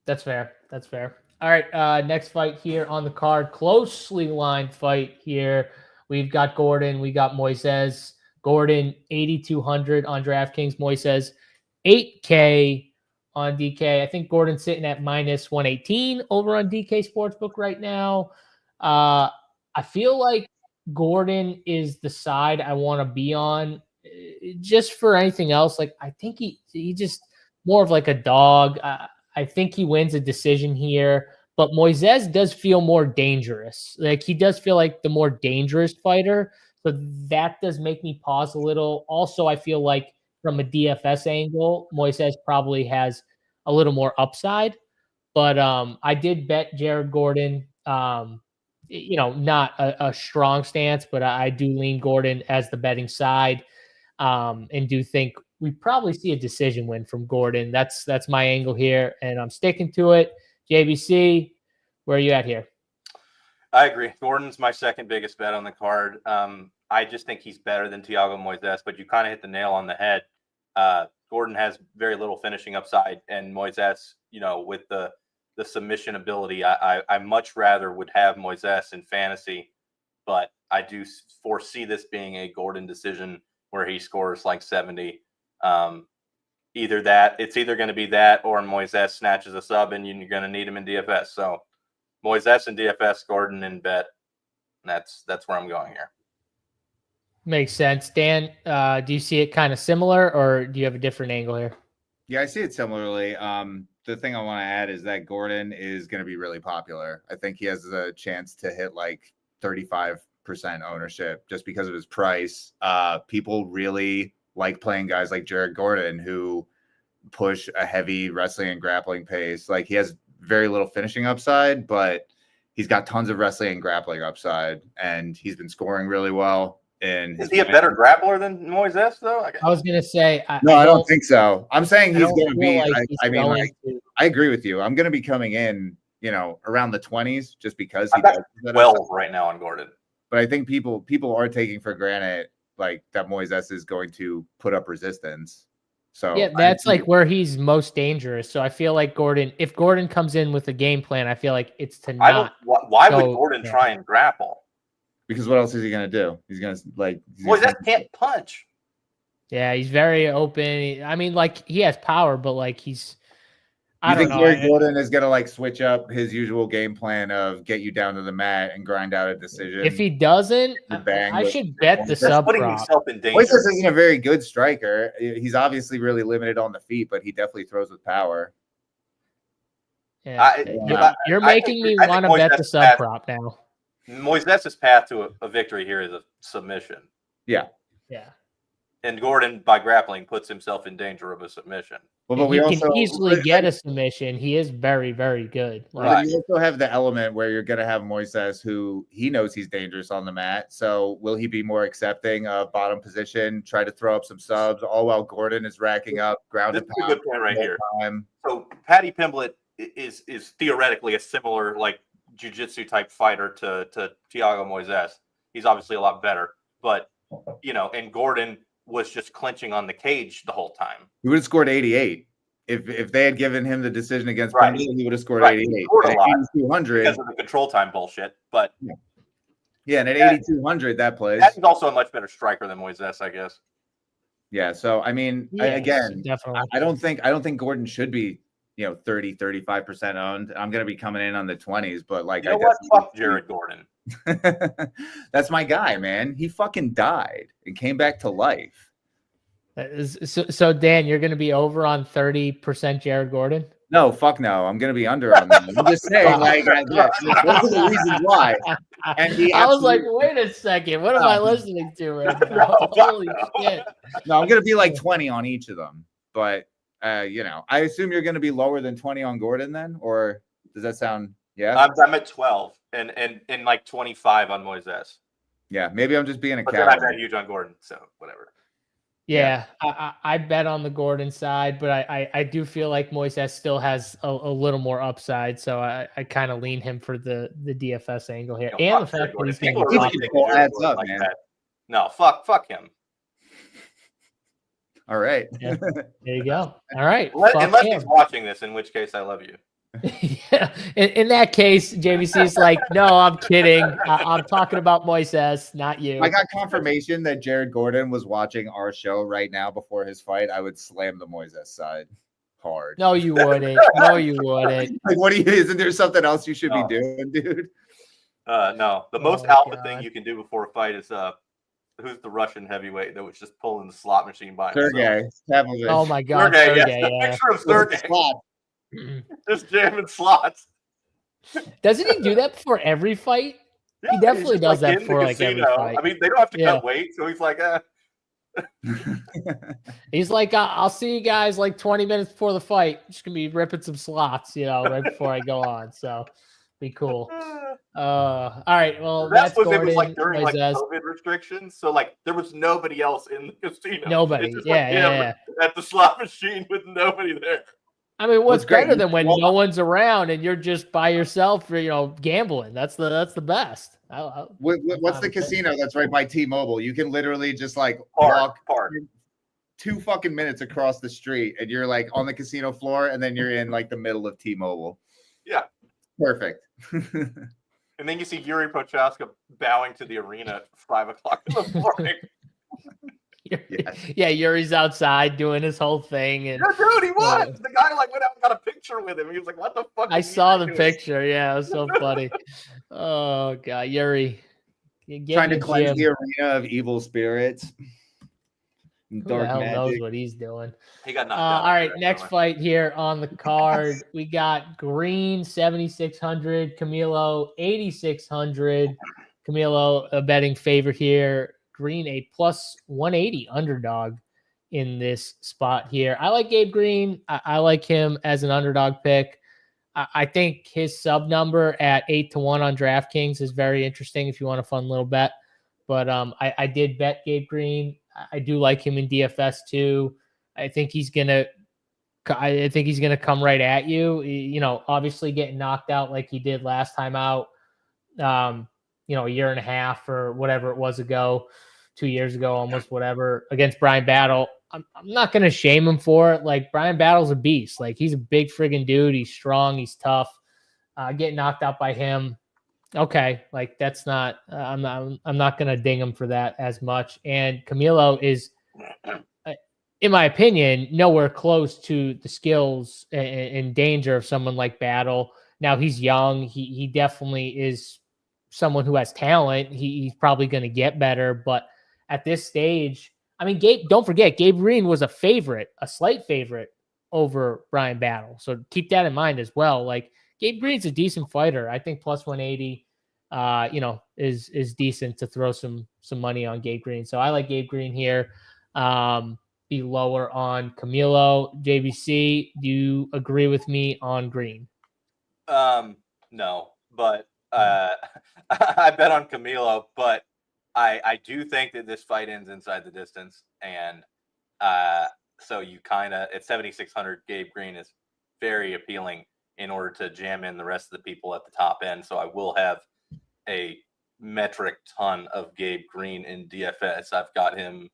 S1: That's fair. All right, next fight here on the card, closely lined fight here. We've got Gordon, we got Moises. Gordon 8,200 on DraftKings, Moises 8K on DK. I think Gordon's sitting at -118 over on DK Sportsbook right now. I feel like Gordon is the side I want to be on. Just for anything else, like I think he just more of like a dog. I think he wins a decision here, but Moises does feel more dangerous. Like he does feel like the more dangerous fighter. So that does make me pause a little. Also, I feel like from a DFS angle, Moises probably has a little more upside. But I did bet Jared Gordon. Not a strong stance, but I do lean Gordon as the betting side, and do think we probably see a decision win from Gordon. That's my angle here, and I'm sticking to it. JBC, where are you at here?
S3: I agree. Gordon's my second biggest bet on the card. I just think he's better than Thiago Moises, but you kind of hit the nail on the head. Gordon has very little finishing upside, and Moises, with the submission ability, I much rather would have Moises in fantasy, but I do foresee this being a Gordon decision where he scores like 70. It's either going to be that or Moises snatches a sub and you're going to need him in DFS. So Moises in DFS, Gordon in bet. That's where I'm going here.
S1: Makes sense. Dan, do you see it kind of similar or do you have a different angle here?
S2: Yeah, I see it similarly. The thing I want to add is that Gordon is going to be really popular. I think he has a chance to hit like 35% ownership just because of his price. People really like playing guys like Jared Gordon who push a heavy wrestling and grappling pace. Like he has very little finishing upside, but he's got tons of wrestling and grappling upside, and he's been scoring really well.
S3: Is he a better grappler than Moises, though?
S1: I was going to say.
S2: I don't think so. I'm saying he's going to be. I agree with you. I'm going to be coming in, around the 20s just because he does
S3: well right now on Gordon.
S2: But I think people are taking for granted like that Moises is going to put up resistance. So
S1: yeah, that's like where he's most dangerous. So I feel like if Gordon comes in with a game plan, I feel like it's to not.
S3: Why would Gordon try and grapple?
S2: Because what else is he gonna do? He's gonna
S3: Moises can't punch.
S1: Yeah, he's very open. I mean, like he has power, but like he's.
S2: I don't know. Gordon is gonna like switch up his usual game plan of get you down to the mat and grind out a decision.
S1: If he doesn't, I should bet the sub
S3: putting
S1: prop.
S3: himself in danger.
S2: Moises isn't a very good striker. He's obviously really limited on the feet, but he definitely throws with power.
S1: Yeah, you're making me want to bet the sub prop now.
S3: Moises' path to a victory here is a submission.
S2: Yeah.
S1: Yeah.
S3: And Gordon, by grappling, puts himself in danger of a submission.
S2: Well, but we
S1: can easily get a submission. He is very, very good.
S2: But you also have the element where you're going to have Moises, who he knows he's dangerous on the mat. So will he be more accepting of bottom position, try to throw up some subs, all while Gordon is racking up ground and pound?
S3: This is a good point right here. So Paddy Pimblett is theoretically a similar like jiu-jitsu type fighter to Thiago Moises. He's obviously a lot better, but and Gordon was just clinching on the cage the whole time.
S2: He would have scored 88 if they had given him the decision against Pimblett. He would have scored 88.
S3: He scored a lot
S2: 8,200
S3: because of the control time bullshit. But
S2: yeah, and at 8,200 that plays.
S3: He's also a much better striker than Moises, I guess.
S2: Yeah. So I mean,
S1: definitely.
S2: I don't think Gordon should be 30, 35% owned. I'm going to be coming in on the 20s, but like,
S3: fuck Jared Gordon.
S2: That's my guy, man. He fucking died and came back to life.
S1: So Dan, you're going to be over on 30% Jared Gordon?
S2: No, fuck no. I'm going to be under on that. I'm just saying, like, those are the reasons why. And
S1: I was like, wait a second. What am I listening to right now? Holy shit.
S2: No, I'm going to be like 20 on each of them. But, I assume you're going to be lower than 20 on Gordon then? Or does that sound, yeah?
S3: I'm at 12 and like 25 on Moises.
S2: Yeah, maybe I'm just being a
S3: coward. I'm not huge on Gordon, so whatever.
S1: Yeah, I bet on the Gordon side, but I do feel like Moises still has a little more upside, so I kind of lean him for the DFS angle here. And the fact that he's
S2: adds up, man.
S3: No, fuck him.
S2: All right.
S1: Yeah. There you go. All right.
S3: Unless he's watching this, in which case I love you.
S1: Yeah. In that case, JVC's like, no, I'm kidding. I'm talking about Moises, not you.
S2: I got confirmation that Jared Gordon was watching our show right now before his fight. I would slam the Moises side hard.
S1: No, you wouldn't. No, you wouldn't.
S2: Like, isn't there something else you should be doing, dude?
S3: No. The most alpha thing you can do before a fight is who's the Russian heavyweight that was just pulling the slot machine by himself?
S2: Sergey.
S1: Oh my God,
S3: Sergey. Yeah. Picture of Sergey. Just jamming slots.
S1: Doesn't he do that before every fight? Yeah, he definitely does that before like every fight.
S3: I mean, they don't have to cut weight, so he's like,
S1: He's like, I'll see you guys like 20 minutes before the fight. Just gonna be ripping some slots, right before I go on. So be cool. All right. Well, that's Gordon.
S3: It was like during like COVID restrictions, so like there was nobody else in the casino.
S1: Nobody. Yeah.
S3: At the slot machine with nobody there.
S1: I mean, what's better than when no one's around and you're just by yourself, gambling? That's the best.
S2: What's the casino that's right by T-Mobile? You can literally just like
S3: park
S2: 2 fucking minutes across the street, and you're like on the casino floor, and then you're in like the middle of T-Mobile.
S3: Yeah,
S2: perfect.
S3: And then you see Yuri Prochaska bowing to the arena at 5 o'clock in the morning.
S1: Yeah, Yuri's outside doing his whole thing, and
S3: yeah, dude, he was. The guy like went out and got a picture with him. He was like, "What the fuck?"
S1: I saw the picture. Yeah, it was so funny. Oh God, Yuri,
S2: trying to cleanse the arena of evil spirits.
S1: Dark Who the hell magic. Knows what he's doing?
S3: He got knocked out.
S1: All right, next fight here on the card, we got Green 7,600, Camilo 8,600. Camilo a betting favorite here. Green a plus 180 underdog in this spot here. I like Gabe Green. I like him as an underdog pick. I think his sub number at 8-1 on DraftKings is very interesting if you want a fun little bet. But I did bet Gabe Green. I do like him in DFS too. I think he's gonna come right at you. Obviously getting knocked out like he did last time out. A year and a half or whatever it was ago, 2 years ago, almost whatever, against Brian Battle. I'm not going to shame him for it. Like, Brian Battle's a beast. Like, he's a big friggin' dude. He's strong. He's tough. Getting knocked out by him. Okay. Like, that's not, I'm not going to ding him for that as much. And Camilo is, in my opinion, nowhere close to the skills and danger of someone like Battle. Now, he's young. He definitely is someone who has talent. He's probably going to get better. But at this stage, I mean, don't forget, Gabe Green was a slight favorite over Brian Battle. So keep that in mind as well. Like, Gabe Green's a decent fighter. I think plus 180, is decent to throw some money on Gabe Green. So I like Gabe Green here. Be lower on Camilo. JBC, do you agree with me on Green?
S3: No, but I bet on Camilo, but I do think that this fight ends inside the distance, and so you kind of at 7,600, Gabe Green is very appealing in order to jam in the rest of the people at the top end. So I will have a metric ton of Gabe Green in DFS. I've got him.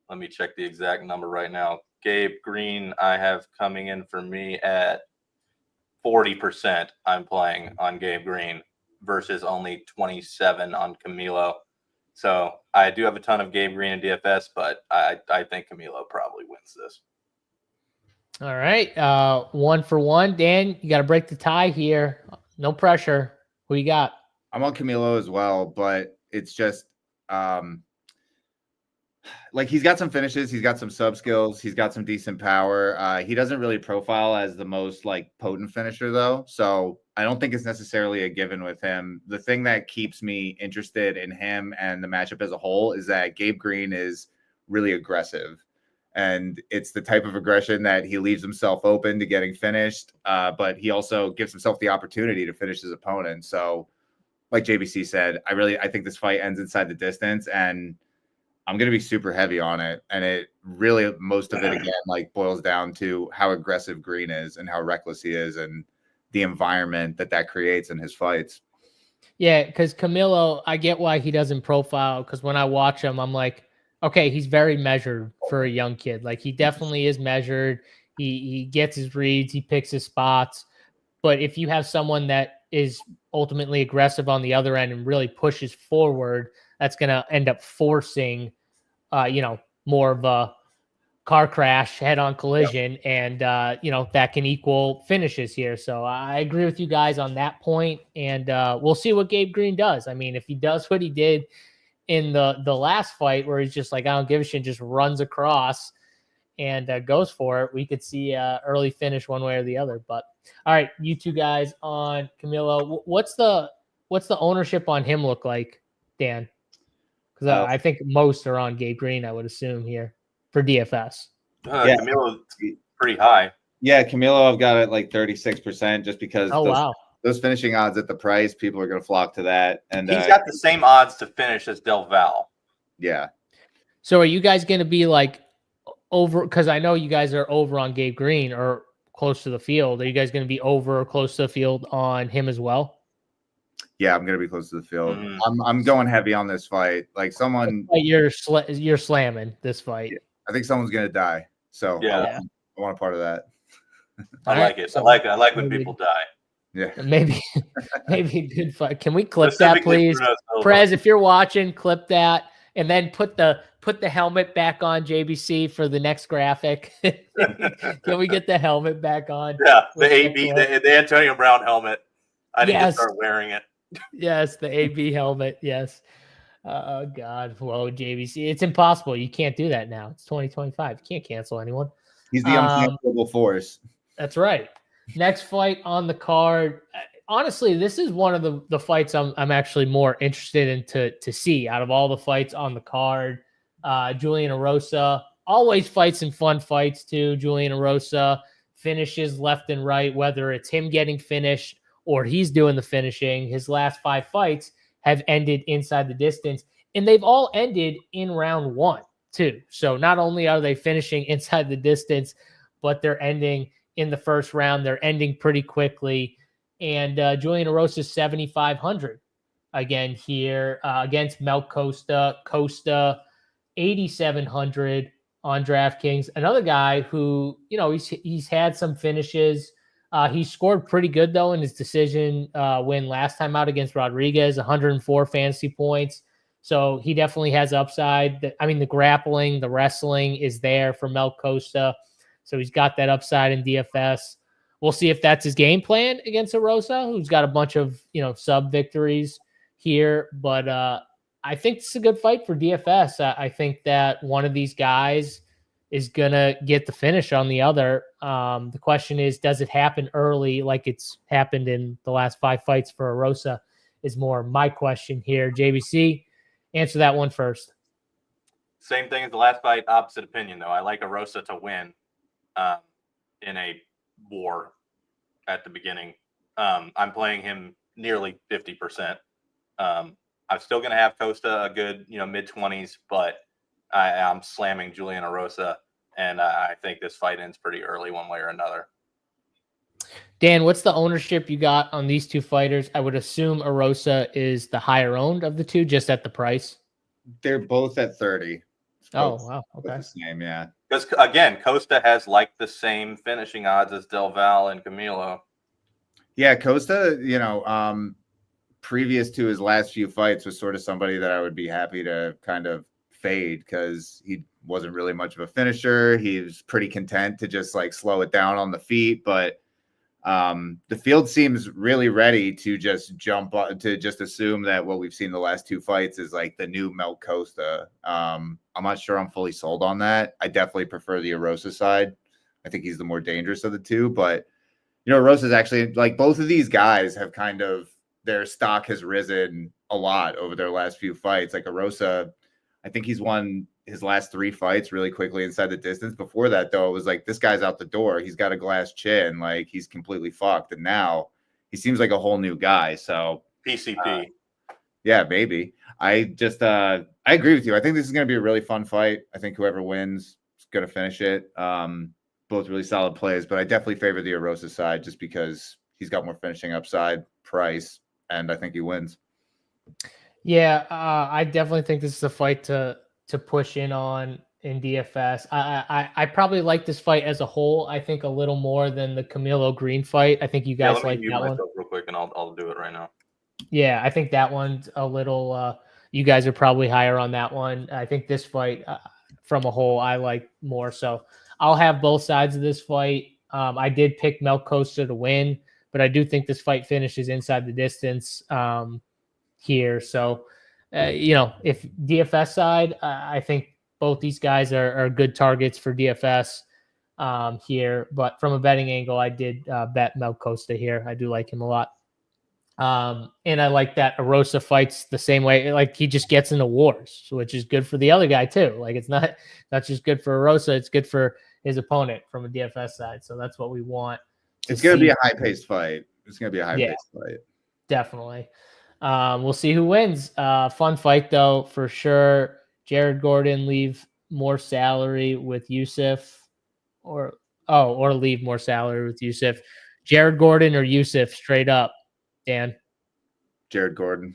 S3: Let me check the exact number right now. Gabe Green, I have coming in for me at 40%. I'm playing on Gabe Green versus only 27 on Camilo. So I do have a ton of Gabe Green in DFS, but I think Camilo probably wins this.
S1: All right. 1 for 1. Dan, you got to break the tie here. No pressure. Who you got?
S2: I'm on Camilo as well, but it's just like he's got some finishes, he's got some sub skills, he's got some decent power. He doesn't really profile as the most like potent finisher though, so I don't think it's necessarily a given with him. The thing that keeps me interested in him and the matchup as a whole is that Gabe Green is really aggressive, and it's the type of aggression that he leaves himself open to getting finished, but he also gives himself the opportunity to finish his opponent. So like JBC said, I think this fight ends inside the distance, and I'm going to be super heavy on it. And it really, most of it again, like boils down to how aggressive Green is and how reckless he is and the environment that creates in his fights.
S1: Yeah. Cause Camilo, I get why he doesn't profile. Cause when I watch him, I'm like, okay, he's very measured for a young kid. Like, he definitely is measured. He gets his reads, he picks his spots. But if you have someone that is ultimately aggressive on the other end and really pushes forward, that's going to end up forcing, more of a car crash, head-on collision, yep. And, that can equal finishes here. So I agree with you guys on that point, and we'll see what Gabe Green does. I mean, if he does what he did in the last fight where he's just like, I don't give a shit, just runs across and goes for it, we could see early finish one way or the other. But all right, you two guys on Camilo, what's the ownership on him look like, Dan? Because I think most are on Gabe Green, I would assume here for DFS.
S3: Yeah, Camilo pretty high.
S2: Yeah, Camilo, I've got it like 36%, just because
S1: wow,
S2: those finishing odds at the price, people are going to flock to that. And
S3: he's got the same odds to finish as Del Val.
S2: Yeah.
S1: So are you guys going to be like over? Because I know you guys are over on Gabe Green or close to the field. Are you guys going to be over or close to the field on him as well?
S2: Yeah, I'm going to be close to the field. I'm going heavy on this fight. Like someone,
S1: you're slamming this fight.
S2: Yeah, I think someone's going to die. So
S3: yeah,
S2: I want a part of that.
S3: I like it. So I like when people die.
S2: Yeah,
S1: maybe a good fight. Can we clip that, please, Prez? If you're watching, clip that, and then put the helmet back on, JBC, for the next graphic. Can we get the helmet back on?
S3: Yeah, the AB, the Antonio Brown helmet. I need to start wearing it.
S1: Yes, the AB helmet. Yes. Oh God. Whoa, JBC. It's impossible. You can't do that now. It's 2025. You can't cancel anyone.
S2: He's the uncancelable force.
S1: That's right. Next fight on the card. Honestly, this is one of the fights I'm actually more interested in to see out of all the fights on the card. Julian Erosa always fights in fun fights too. Julian Erosa finishes left and right, whether it's him getting finished or he's doing the finishing. His last 5 fights have ended inside the distance, and they've all ended in round 1 too. So not only are they finishing inside the distance, but they're ending in the first round. They're ending pretty quickly. And Julian Erosa is 7,500 again here against Mel Costa. Costa 8,700 on DraftKings. Another guy who, he's had some finishes. He scored pretty good, though, in his decision win last time out against Rodriguez, 104 fantasy points. So he definitely has upside. The grappling, the wrestling is there for Mel Costa. So he's got that upside in DFS. We'll see if that's his game plan against Arosa, who's got a bunch of, sub victories here. But I think it's a good fight for DFS. I think that one of these guys is going to get the finish on the other. The question is, does it happen early like it's happened in the last 5 fights for Arosa is more my question here. JBC, answer that one first.
S3: Same thing as the last fight, opposite opinion, though. I like Arosa to win in a war at the beginning. I'm playing him nearly 50%. I'm still going to have Costa a good, mid-20s, but I'm slamming Julian Arosa, and I think this fight ends pretty early one way or another.
S1: Dan, what's the ownership you got on these two fighters? I would assume Arosa is the higher owned of the two, just at the price.
S2: They're both at 30.
S1: Oh, wow. Okay.
S2: The same, yeah.
S3: Because, again, Costa has the same finishing odds as Del Val and Camilo.
S2: Yeah, Costa, previous to his last few fights was sort of somebody that I would be happy to kind of fade because he wasn't really much of a finisher. He was pretty content to just slow it down on the feet, but the field seems really ready to just jump on, to just assume that what we've seen the last 2 fights is the new Mel Costa. I'm not sure I'm fully sold on that. I definitely prefer the Arosa side. I think he's the more dangerous of the two, but Arosa's actually both of these guys have kind of, their stock has risen a lot over their last few fights. Arosa, I think he's won his last 3 fights really quickly inside the distance. Before that, though, it was this guy's out the door. He's got a glass chin. He's completely fucked. And now he seems like a whole new guy. So
S3: PCP.
S2: Yeah, maybe. I agree with you. I think this is going to be a really fun fight. I think whoever wins is going to finish it. Both really solid plays, but I definitely favor the Arosa side just because he's got more finishing upside, price, and I think he wins.
S1: Yeah, I definitely think this is a fight to push in on in DFS. I probably like this fight as a whole. I think a little more than the Camilo Green fight. I think you guys like that one.
S3: Real quick, and I'll do it right now.
S1: Yeah, I think that one's a little. You guys are probably higher on that one. I think this fight, from a whole, I like more. So I'll have both sides of this fight. I did pick Mel Costa to win, but I do think this fight finishes inside the distance here. So, if DFS side, I think both these guys are good targets for DFS here. But from a betting angle, I did bet Mel Costa here. I do like him a lot. And I like that Arosa fights the same way. He just gets into wars, which is good for the other guy too. It's not just good for Arosa, it's good for his opponent from a DFS side. So that's what we want.
S2: It's going to be a high-paced fight. It's going to be a high-paced fight.
S1: Definitely. We'll see who wins. Fun fight though, for sure. Jared Gordon leave more salary with Yusuf, or leave more salary with Yusuf. Jared Gordon or Yusuf, straight up. Dan.
S2: Jared Gordon.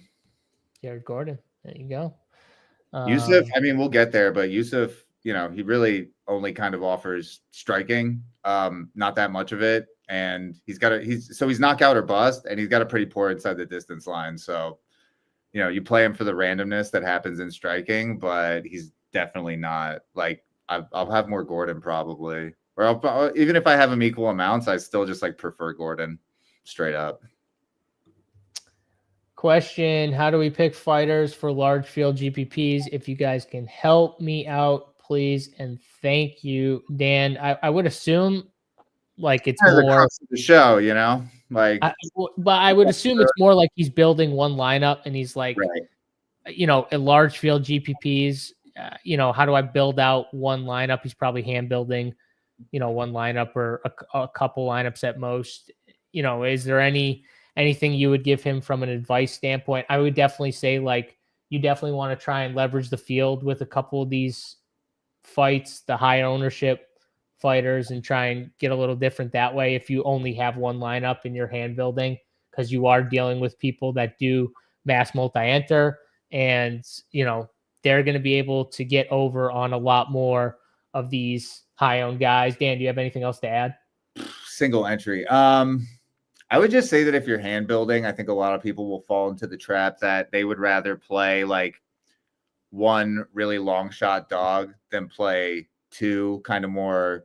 S1: Jared Gordon. There you go.
S2: Yusuf, we'll get there, but Yusuf, he really only kind of offers striking, not that much of it. And he's knockout or bust, and he's got a pretty poor inside the distance line. So, you play him for the randomness that happens in striking, but he's definitely not I'll have more Gordon probably, or even if I have him equal amounts, I still just prefer Gordon straight up.
S1: Question: how do we pick fighters for large field GPPs? If you guys can help me out, please, and thank you, Dan. I would assume it's more
S2: the show,
S1: but I would assume it's more he's building one lineup, and he's
S2: right.
S1: A large field GPPs. How do I build out one lineup? He's probably hand building, one lineup or a couple lineups at most. Is there anything you would give him from an advice standpoint? I would definitely say you definitely want to try and leverage the field with a couple of these fights, the high ownership fighters, and try and get a little different that way if you only have one lineup in your hand building, because you are dealing with people that do mass multi-enter, and they're going to be able to get over on a lot more of these high-owned guys. Dan, do you have anything else to add?
S2: Single entry. I would just say that if you're hand building, I think a lot of people will fall into the trap that they would rather play like one really long shot dog than play two kind of more,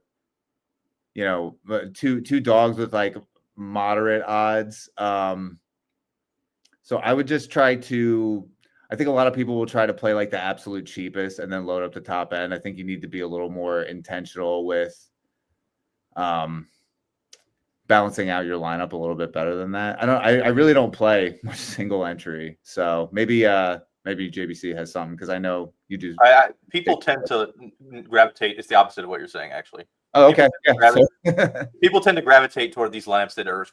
S2: two dogs with like moderate odds. So I would just try to, I think a lot of people will try to play like the absolute cheapest and then load up the top end. I think you need to be a little more intentional with balancing out your lineup a little bit better than that. I really don't play much single entry. So maybe JBC has something, because I know you do.
S3: People tend to gravitate. It's the opposite of what you're saying, actually.
S2: Oh, okay.
S3: People tend to gravitate toward these lineups that are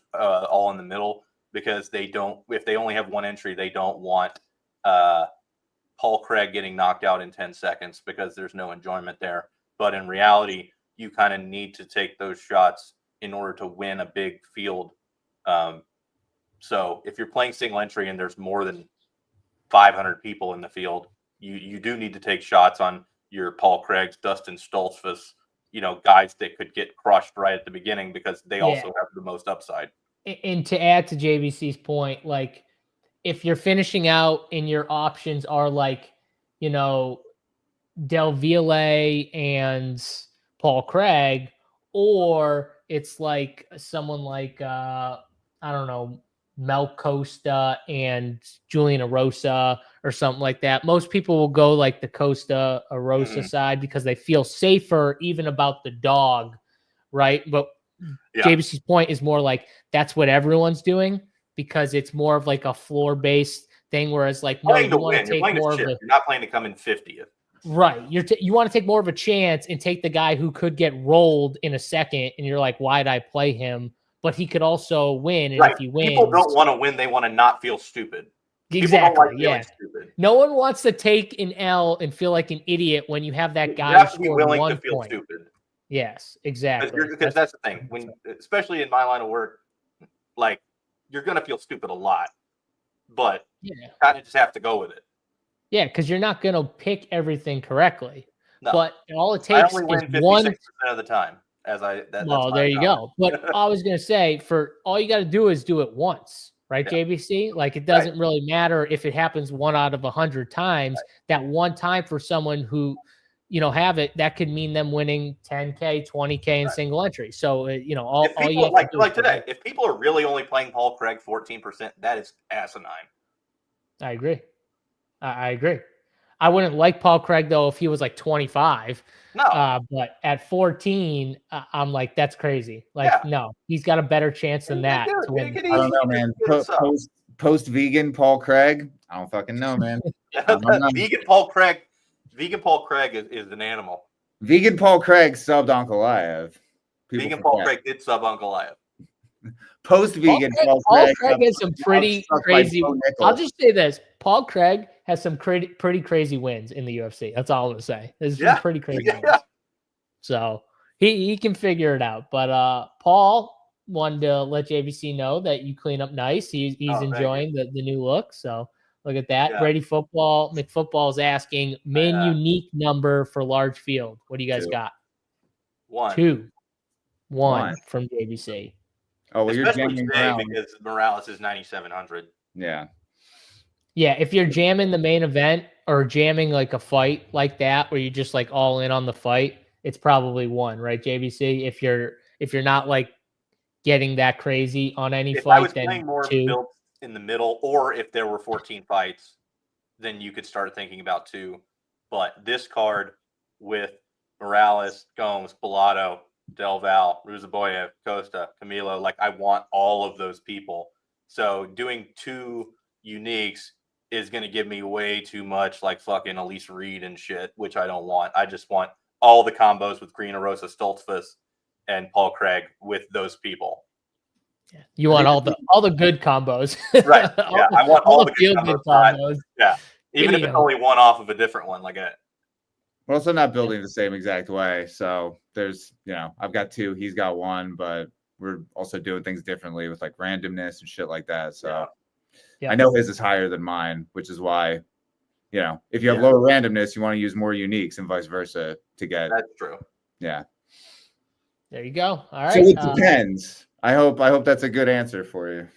S3: all in the middle, because if they only have one entry, they don't want Paul Craig getting knocked out in 10 seconds because there's no enjoyment there. But in reality, you kind of need to take those shots in order to win a big field. So if you're playing single entry and there's more than 500 people in the field, you do need to take shots on your Paul Craigs, Dustin Stoltzfus, guys that could get crushed right at the beginning, because they also have the most upside.
S1: And to add to JBC's point, like if you're finishing out and your options are like, Del Ville and Paul Craig, or it's like someone like, I don't know, Mel Costa and Julian Erosa or something like that. Most people will go like the Costa Erosa side because they feel safer even about the dog, right? But JBC's point is more like that's what everyone's doing, because it's more of like a floor-based thing, whereas like, no, you want to take more of a...
S3: You're not playing to come in 50th.
S1: Right. You want to take more of a chance and take the guy who could get rolled in a second, and you're like, why'd I play him? But he could also win, and if he wins...
S3: People don't want to win. They want to not feel stupid.
S1: Exactly, stupid. No one wants to take an L and feel like an idiot when you have that guy
S3: you have to be willing to feel stupid.
S1: Yes, exactly.
S3: Because that's the thing. Especially in my line of work, like, you're going to feel stupid a lot, but you kind of just have to go with it.
S1: Yeah, because you're not going to pick everything correctly. No. But all it takes is 56%
S3: of the time.
S1: There you go. But I was going to say, for all you got to do is do it once, right, JBC? Like, it doesn't really matter if it happens 1 out of 100 times. That one time for someone who, have it, that could mean them winning 10K, 20K in single entry. So, all you have to do
S3: like today, if people are really only playing Paul Craig 14%, that is asinine.
S1: I agree. I agree. I wouldn't like Paul Craig, though, if he was like 25.
S3: No.
S1: But at 14, I'm like, that's crazy. Like, no, he's got a better chance than that to win.
S2: I don't know, man. Post-vegan Paul Craig? I don't fucking know, man.
S3: Vegan Paul Craig is an animal.
S2: Vegan Paul Craig subbed Uncle Liev.
S3: Vegan Paul Craig did sub Uncle Liev.
S2: Post-vegan
S1: Paul Craig has some pretty crazy. I'll just say this: Paul Craig has some pretty crazy wins in the UFC. That's all I'm gonna say. There's some pretty crazy wins. So he can figure it out. But Paul wanted to let JVC know that you clean up nice. He's enjoying the new look. So look at that. Brady McFootball is asking unique number for large field. What do you guys got?
S3: 1.
S1: 1 from JVC.
S2: Oh, well, you're jamming
S3: because Morales is 9,700.
S2: Yeah.
S1: Yeah, if you're jamming the main event or jamming like a fight like that where you're just like all in on the fight, it's probably 1, right, JVC? If you're not like getting that crazy on any fight,
S3: I was
S1: then
S3: playing more
S1: 2
S3: built in the middle, or if there were 14 fights, then you could start thinking about 2. But this card with Morales, Gomes, Pilato, Del Val, Ruzaboyev, Costa, Camilo, like I want all of those people. So doing 2 uniques is going to give me way too much like fucking Elise Reed and shit, which I don't want. I just want all the combos with Green Rosa, Stoltzfus, and Paul Craig with those people.
S1: Yeah. You want all the good combos.
S3: Right. Yeah. I want all the good
S1: combos.
S3: Yeah. Even if it's only one off of a different one, like that.
S2: We're also not building the same exact way. So there's, I've got 2, he's got 1, but we're also doing things differently with like randomness and shit like that. So I know his is higher than mine, which is why, you know, if you have lower randomness, you want to use more uniques and vice versa to get.
S3: That's true.
S2: Yeah.
S1: There you go. All right.
S2: So it depends. I hope that's a good answer for you.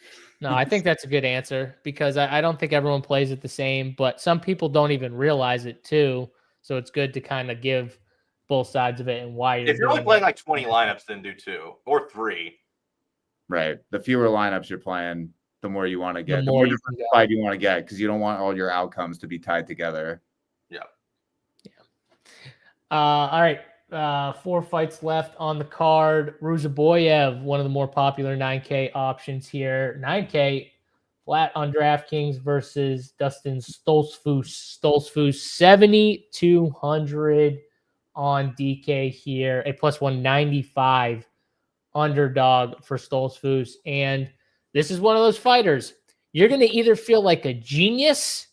S1: No, I think that's a good answer because I don't think everyone plays it the same, but some people don't even realize it too. So it's good to kind of give both sides of it and why you're.
S3: If you're only playing like 20 lineups, then do 2 or 3.
S2: Right. The fewer lineups you're playing, the more you want to get, the more diversified you want to get, because you don't want all your outcomes to be tied together.
S3: Yeah.
S1: All right. 4 fights left on the card. Ruzaboyev, one of the more popular 9K options here. 9K flat on DraftKings versus Dustin Stoltzfus. Stoltzfus 7,200 on DK here. A plus 195 underdog for Stoltzfus. And this is one of those fighters. You're going to either feel like a genius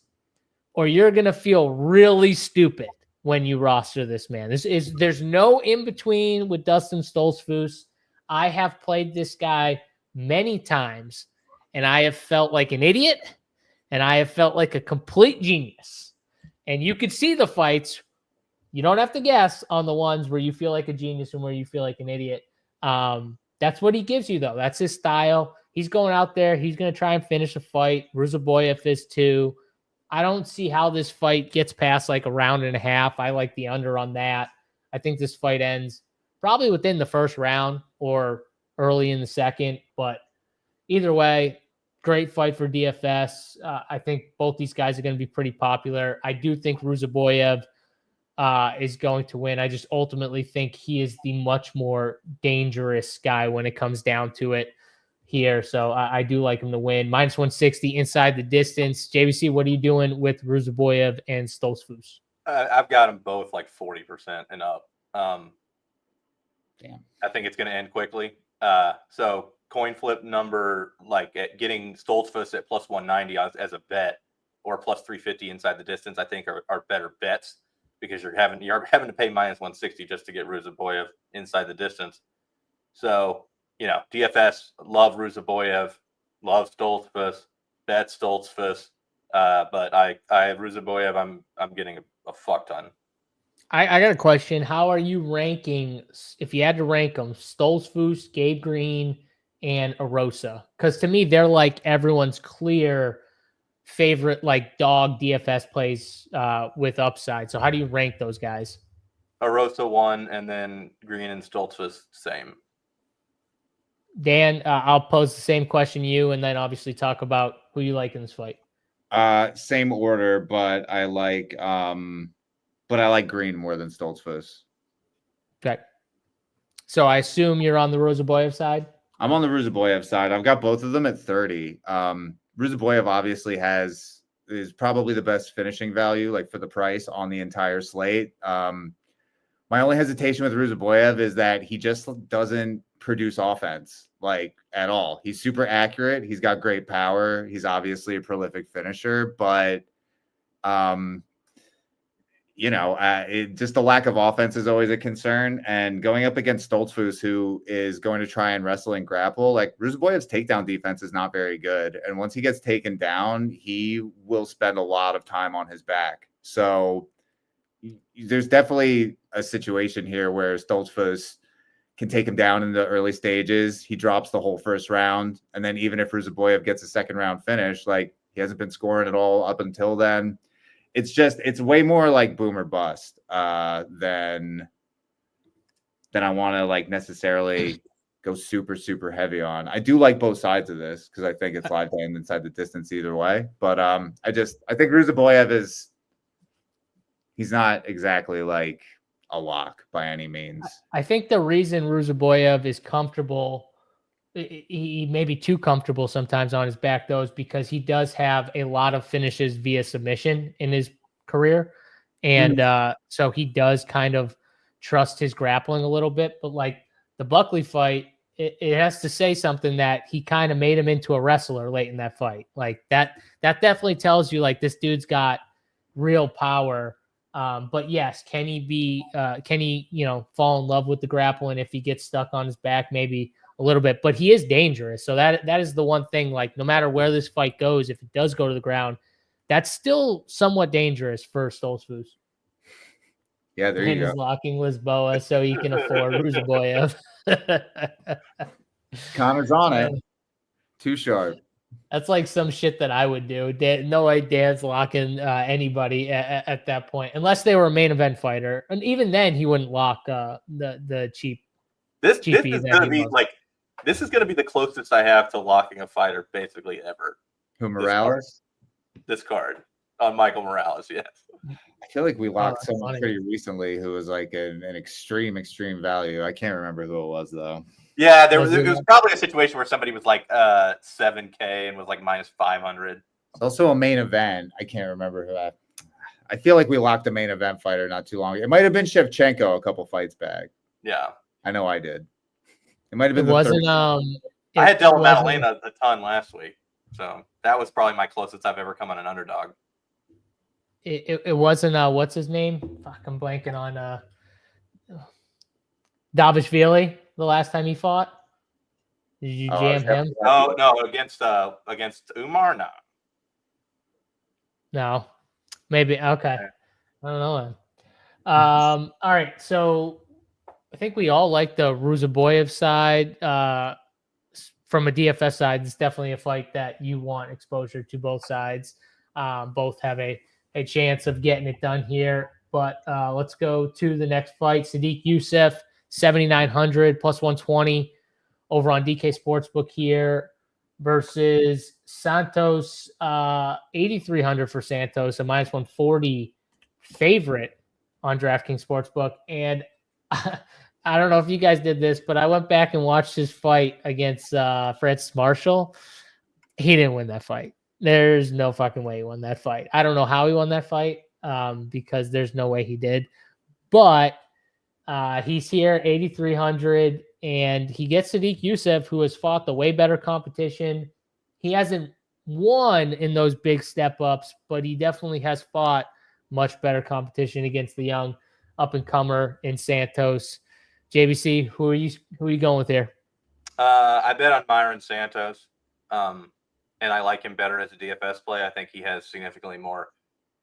S1: or you're going to feel really stupid when you roster this man. There's no in between with Dustin Stoltzfus. I have played this guy many times and I have felt like an idiot and I have felt like a complete genius. And you could see the fights. You don't have to guess on the ones where you feel like a genius and where you feel like an idiot. That's what he gives you, though. That's his style. He's going out there. He's going to try and finish a fight. Ruzaboyev is too. I don't see how this fight gets past like a round and a half. I like the under on that. I think this fight ends probably within the first round or early in the second. But either way, great fight for DFS. I think both these guys are going to be pretty popular. I do think Ruzaboyev is going to win. I just ultimately think he is the much more dangerous guy when it comes down to it here. So I do like him to win. Minus 160 inside the distance. JVC, what are you doing with Ruzaboyev and Stoltzfus?
S3: I've got them both like 40% and up.
S2: Damn.
S3: I think it's going to end quickly. So coin flip number, like getting Stoltzfus at plus 190 as a bet or plus 350 inside the distance, I think are better bets because you're having to pay minus 160 just to get Ruzaboyev inside the distance. So, you know, DFS, love Ruzaboyev, love Stoltzfus, bet Stoltzfus. But I have Ruzaboyev, I'm getting a fuck ton.
S1: I got a question. How are you ranking, if you had to rank them, Stoltzfus, Gabe Green, and Arosa? Because to me, they're like everyone's clear favorite, like dog DFS plays with upside. So how do you rank those guys?
S3: Arosa 1, and then Green and Stoltzfus same.
S1: Dan, I'll pose the same question to you, and then obviously talk about who you like in this fight.
S2: Same order, but I like Green more than Stoltzfus.
S1: Okay. So I assume you're on the Ruzaboyev side?
S2: I'm on the Ruzaboyev side. I've got both of them at 30. Ruzaboyev obviously is probably the best finishing value, like for the price on the entire slate. My only hesitation with Ruzaboyev is that he just doesn't produce offense like at all. He's super accurate. He's got great power. He's obviously a prolific finisher, but just the lack of offense is always a concern. And going up against Stoltzfus, who is going to try and wrestle and grapple, like Ruzaboyev's takedown defense is not very good. And once he gets taken down, he will spend a lot of time on his back. So there's definitely a situation here where Stoltzfus can take him down in the early stages. He drops the whole first round. And then even if Ruzaboyev gets a second round finish, like he hasn't been scoring at all up until then. It's way more like boom or bust than I want to like necessarily go super, super heavy on. I do like both sides of this because I think it's live playing inside the distance either way. But I think Ruzaboyev he's not exactly like a lock by any means.
S1: I think the reason Ruzaboyev is comfortable, he may be too comfortable sometimes on his back, though, is because he does have a lot of finishes via submission in his career. And so he does kind of trust his grappling a little bit. But like the Buckley fight, it has to say something that he kind of made him into a wrestler late in that fight. Like that definitely tells you like this dude's got real power. But yes, can he fall in love with the grappling if he gets stuck on his back? Maybe a little bit, but he is dangerous. So that is the one thing, like no matter where this fight goes, if it does go to the ground, That's still somewhat dangerous for Stoltzfus.
S2: Yeah, there you go.
S1: He's locking Lisboa so he can afford Ruziboyev.
S2: Connor's on it. Too sharp.
S1: That's like some shit that I would do. No way Dan's locking anybody at that point, unless they were a main event fighter. And even then, he wouldn't lock the cheap.
S3: This is going to be this is going to be the closest I have to locking a fighter basically ever.
S2: Who, Morales?
S3: This card on Michael Morales, yes.
S2: I feel like we locked someone pretty recently who was like an extreme value. I can't remember who it was though.
S3: Yeah, it was probably a situation where somebody was like 7K and was like minus 500.
S2: It's also a main event. I can't remember who I feel like we locked a main event fighter not too long ago. It might have been Shevchenko a couple fights back.
S3: Yeah.
S2: I know I did. It might have been
S3: I had Della Maddalena a ton last week. So that was probably my closest I've ever come on an underdog.
S1: It wasn't what's his name? Fuck, I'm blanking on Davishvili the last time he fought. Did you jam him?
S3: No, against Umar, no.
S1: No. Maybe okay. I don't know then. All right, so I think we all like the Ruziboyev side. From a DFS side, it's definitely a fight that you want exposure to both sides. Both have a chance of getting it done here. But let's go to the next fight. Sadiq Youssef, 7,900 plus 120 over on DK Sportsbook here versus Santos, 8,300 for Santos, a minus 140 favorite on DraftKings Sportsbook. And I don't know if you guys did this, but I went back and watched his fight against Francis Marshall. He didn't win that fight. There's no fucking way he won that fight. I don't know how he won that fight because there's no way he did. But he's here, 8,300, and he gets Sadiq Youssef, who has fought the way better competition. He hasn't won in those big step-ups, but he definitely has fought much better competition against the young up-and-comer in Santos. JBC, who are you going with here?
S3: I bet on Myron Santos, and I like him better as a DFS play. I think he has significantly more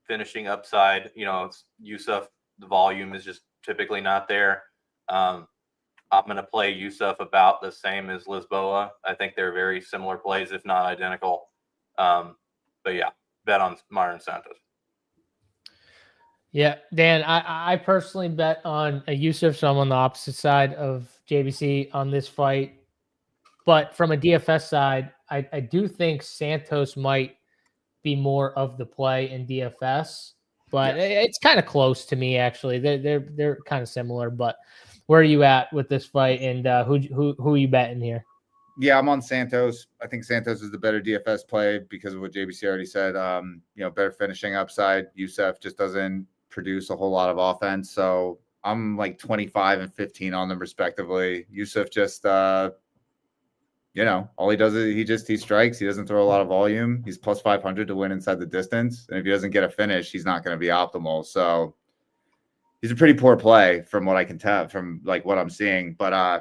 S3: finishing upside. You know, Youssef, the volume is just typically not there. I'm going to play Youssef about the same as Lisboa. I think they're very similar plays, if not identical. But yeah, bet on Myron Santos.
S1: Yeah, Dan, I personally bet on a Youssef, so I'm on the opposite side of JBC on this fight. But from a DFS side, I do think Santos might be more of the play in DFS, but it's kind of close to me actually. They're kind of similar. But where are you at with this fight, and who are you betting here?
S2: Yeah, I'm on Santos. I think Santos is the better DFS play because of what JBC already said. Better finishing upside. Youssef just doesn't produce a whole lot of offense, so I'm like 25 and 15 on them respectively. Youssef just all he does is he strikes. He doesn't throw a lot of volume. He's plus 500 to win inside the distance, and if he doesn't get a finish, he's not going to be optimal. So he's a pretty poor play from what I can tell from like what I'm seeing. But I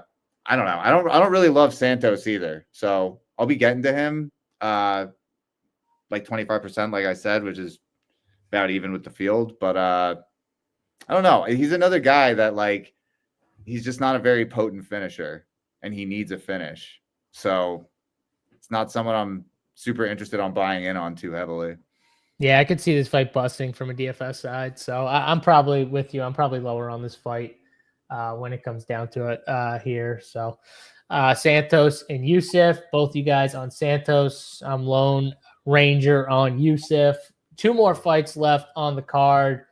S2: don't know. I don't really love Santos either. So I'll be getting to him like 25%, like I said, which is about even with the field. But I don't know. He's another guy that like he's just not a very potent finisher, and he needs a finish. So it's not someone I'm super interested on buying in on too heavily.
S1: Yeah, I could see this fight busting from a DFS side. So I'm probably with you. I'm probably lower on this fight when it comes down to it here. So Santos and Youssef, both you guys on Santos. I'm Lone Ranger on Youssef. 2 more fights left on the card.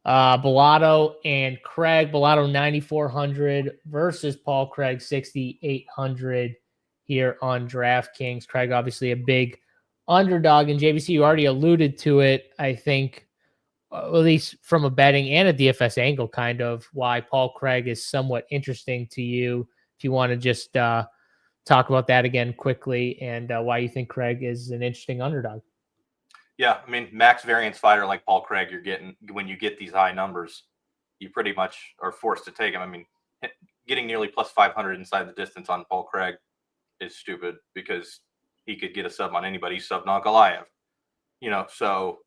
S1: Bellato and Craig. Bellato 9,400 versus Paul Craig 6,800 here on DraftKings. Craig obviously a big underdog, and JVC, you already alluded to it. I think at least from a betting and a DFS angle, kind of why Paul Craig is somewhat interesting to you. If you want to just talk about that again quickly, and why you think Craig is an interesting underdog.
S3: Yeah, I mean, max variance fighter like Paul Craig, you're getting when you get these high numbers, you pretty much are forced to take him. I mean, getting nearly plus 500 inside the distance on Paul Craig is stupid because he could get a sub on anybody. Sub not Goliath. So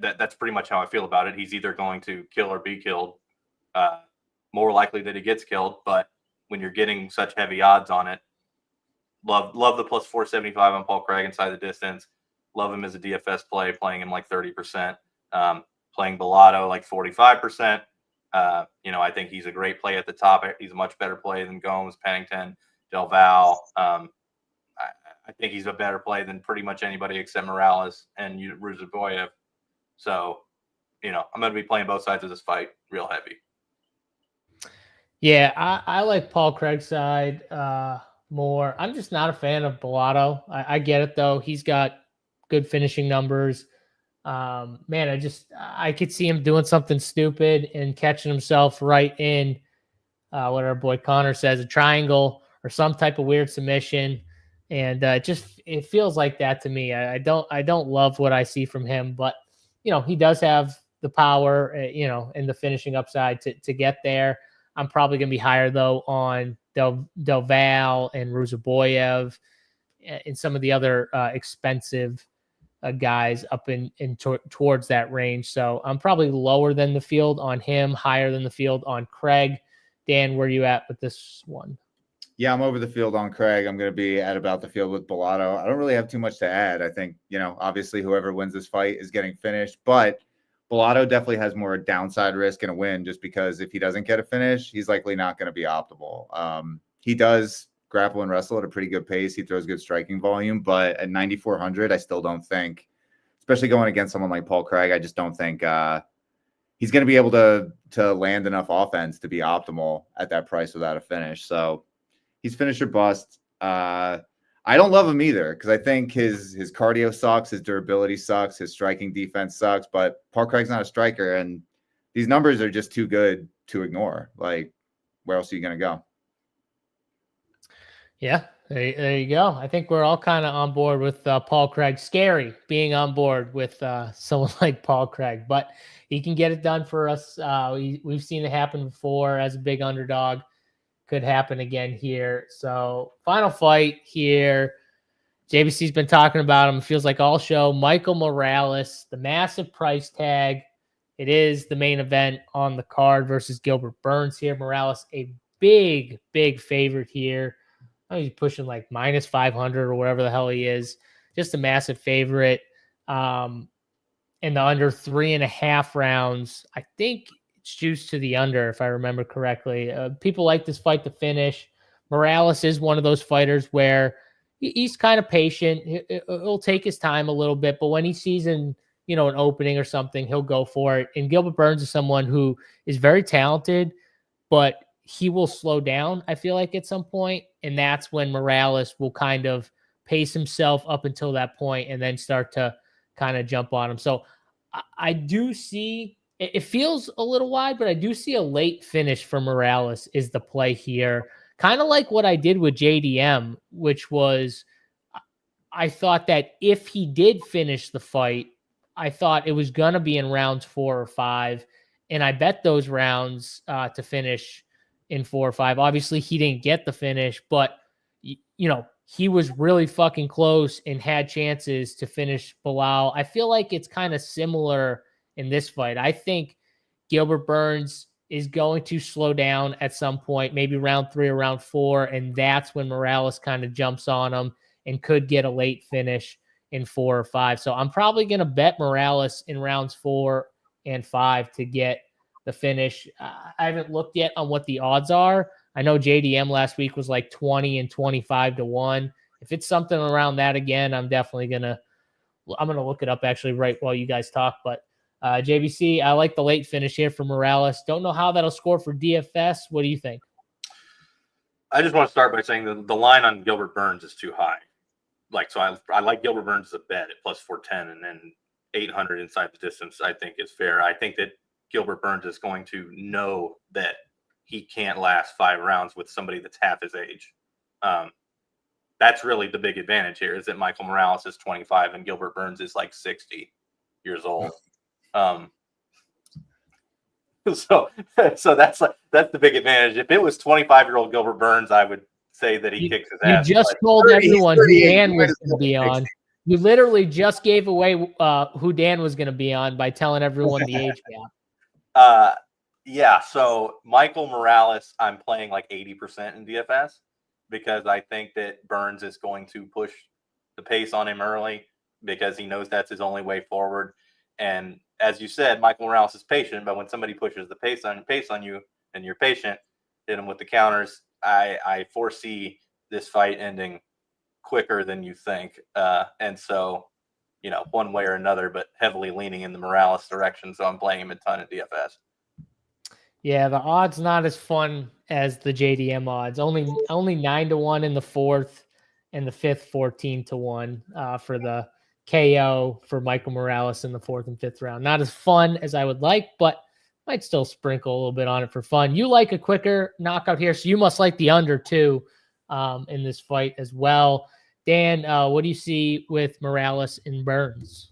S3: that's pretty much how I feel about it. He's either going to kill or be killed. More likely that he gets killed, but when you're getting such heavy odds on it, love the plus 475 on Paul Craig inside the distance. Love him as a DFS play, playing him like 30%, playing Bellato like 45%. I think he's a great play at the top. He's a much better play than Gomes, Pennington, Del Val. I think he's a better play than pretty much anybody except Morales and Ruziboyev. So, I'm going to be playing both sides of this fight real heavy.
S1: Yeah, I like Paul Craig's side more. I'm just not a fan of Bellato. I get it, though. He's got good finishing numbers. Man, I could see him doing something stupid and catching himself right in what our boy Connor says, a triangle or some type of weird submission. And it feels like that to me. I don't love what I see from him, but he does have the power, and the finishing upside to get there. I'm probably going to be higher though on Del Val and Ruziboyev and some of the other expensive guys up towards that range. So I'm probably lower than the field on him, higher than the field on Craig. Dan, where are you at with this one?
S2: Yeah, I'm over the field on Craig. I'm going to be at about the field with Bellato. I don't really have too much to add. I think, obviously whoever wins this fight is getting finished, but Bellato definitely has more downside risk in a win just because if he doesn't get a finish, he's likely not going to be optimal. He does grapple and wrestle at a pretty good pace. He throws good striking volume, but at 9,400, I still don't think, especially going against someone like Paul Craig, I just don't think he's going to be able to land enough offense to be optimal at that price without a finish. So he's finish or bust. I don't love him either because I think his cardio sucks, his durability sucks, his striking defense sucks, but Paul Craig's not a striker, and these numbers are just too good to ignore. Like, where else are you going to go?
S1: Yeah, there you go. I think we're all kind of on board with Paul Craig. Scary being on board with someone like Paul Craig, but he can get it done for us. We've seen it happen before as a big underdog. Could happen again here. So final fight here. JBC's been talking about him. It feels like all show. Michael Morales, the massive price tag. It is the main event on the card versus Gilbert Burns here. Morales, a big favorite here. I think he's pushing like minus 500 or whatever the hell he is. Just a massive favorite. In the under 3.5 rounds, I think it's juiced to the under, if I remember correctly. People like this fight to finish. Morales is one of those fighters where he's kind of patient. He'll take his time a little bit, but when he sees an opening or something, he'll go for it. And Gilbert Burns is someone who is very talented, but he will slow down, I feel like, at some point. And that's when Morales will kind of pace himself up until that point and then start to kind of jump on him. So I do see, it feels a little wide, but I do see a late finish for Morales is the play here. Kind of like what I did with JDM, which was, I thought that if he did finish the fight, I thought it was going to be in rounds 4 or 5. And I bet those rounds to finish in 4 or 5. Obviously, he didn't get the finish, but, he was really fucking close and had chances to finish Bilal. I feel like it's kind of similar in this fight. I think Gilbert Burns is going to slow down at some point, maybe round 3 or round 4, and that's when Morales kind of jumps on him and could get a late finish in 4 or 5. So I'm probably going to bet Morales in rounds 4 and 5 to get the finish. I haven't looked yet on what the odds are. I know JDM last week was like 20 and 25 to 1. If it's something around that again, I'm definitely going to look it up actually right while you guys talk. But JBC, I like the late finish here for Morales. Don't know how that'll score for DFS. What do you think?
S3: I just want to start by saying the line on Gilbert Burns is too high. So I like Gilbert Burns as a bet at plus 410 and then 800 inside the distance. I think is fair. I think that Gilbert Burns is going to know that he can't last 5 rounds with somebody that's half his age. That's really the big advantage here, is that Michael Morales is 25 and Gilbert Burns is like 60 years old. So that's the big advantage. If it was 25-year-old Gilbert Burns, I would say that he kicks his ass.
S1: You just told everyone who Dan was going to be on. You literally just gave away who Dan was going to be on by telling everyone the age gap.
S3: Yeah. So Michael Morales, I'm playing like 80% in DFS because I think that Burns is going to push the pace on him early because he knows that's his only way forward. And as you said, Michael Morales is patient, but when somebody pushes the pace on you and you're patient, hit him with the counters. I foresee this fight ending quicker than you think. And so, one way or another, but heavily leaning in the Morales direction. So I'm playing him a ton of DFS.
S1: Yeah, the odds not as fun as the JDM odds. Only 9-1 in the fourth, and the fifth 14-1 for the KO for Michael Morales in the fourth and fifth round. Not as fun as I would like, but might still sprinkle a little bit on it for fun. You like a quicker knockout here, so you must like the under too in this fight as well. Dan, what do you see with Morales and Burns?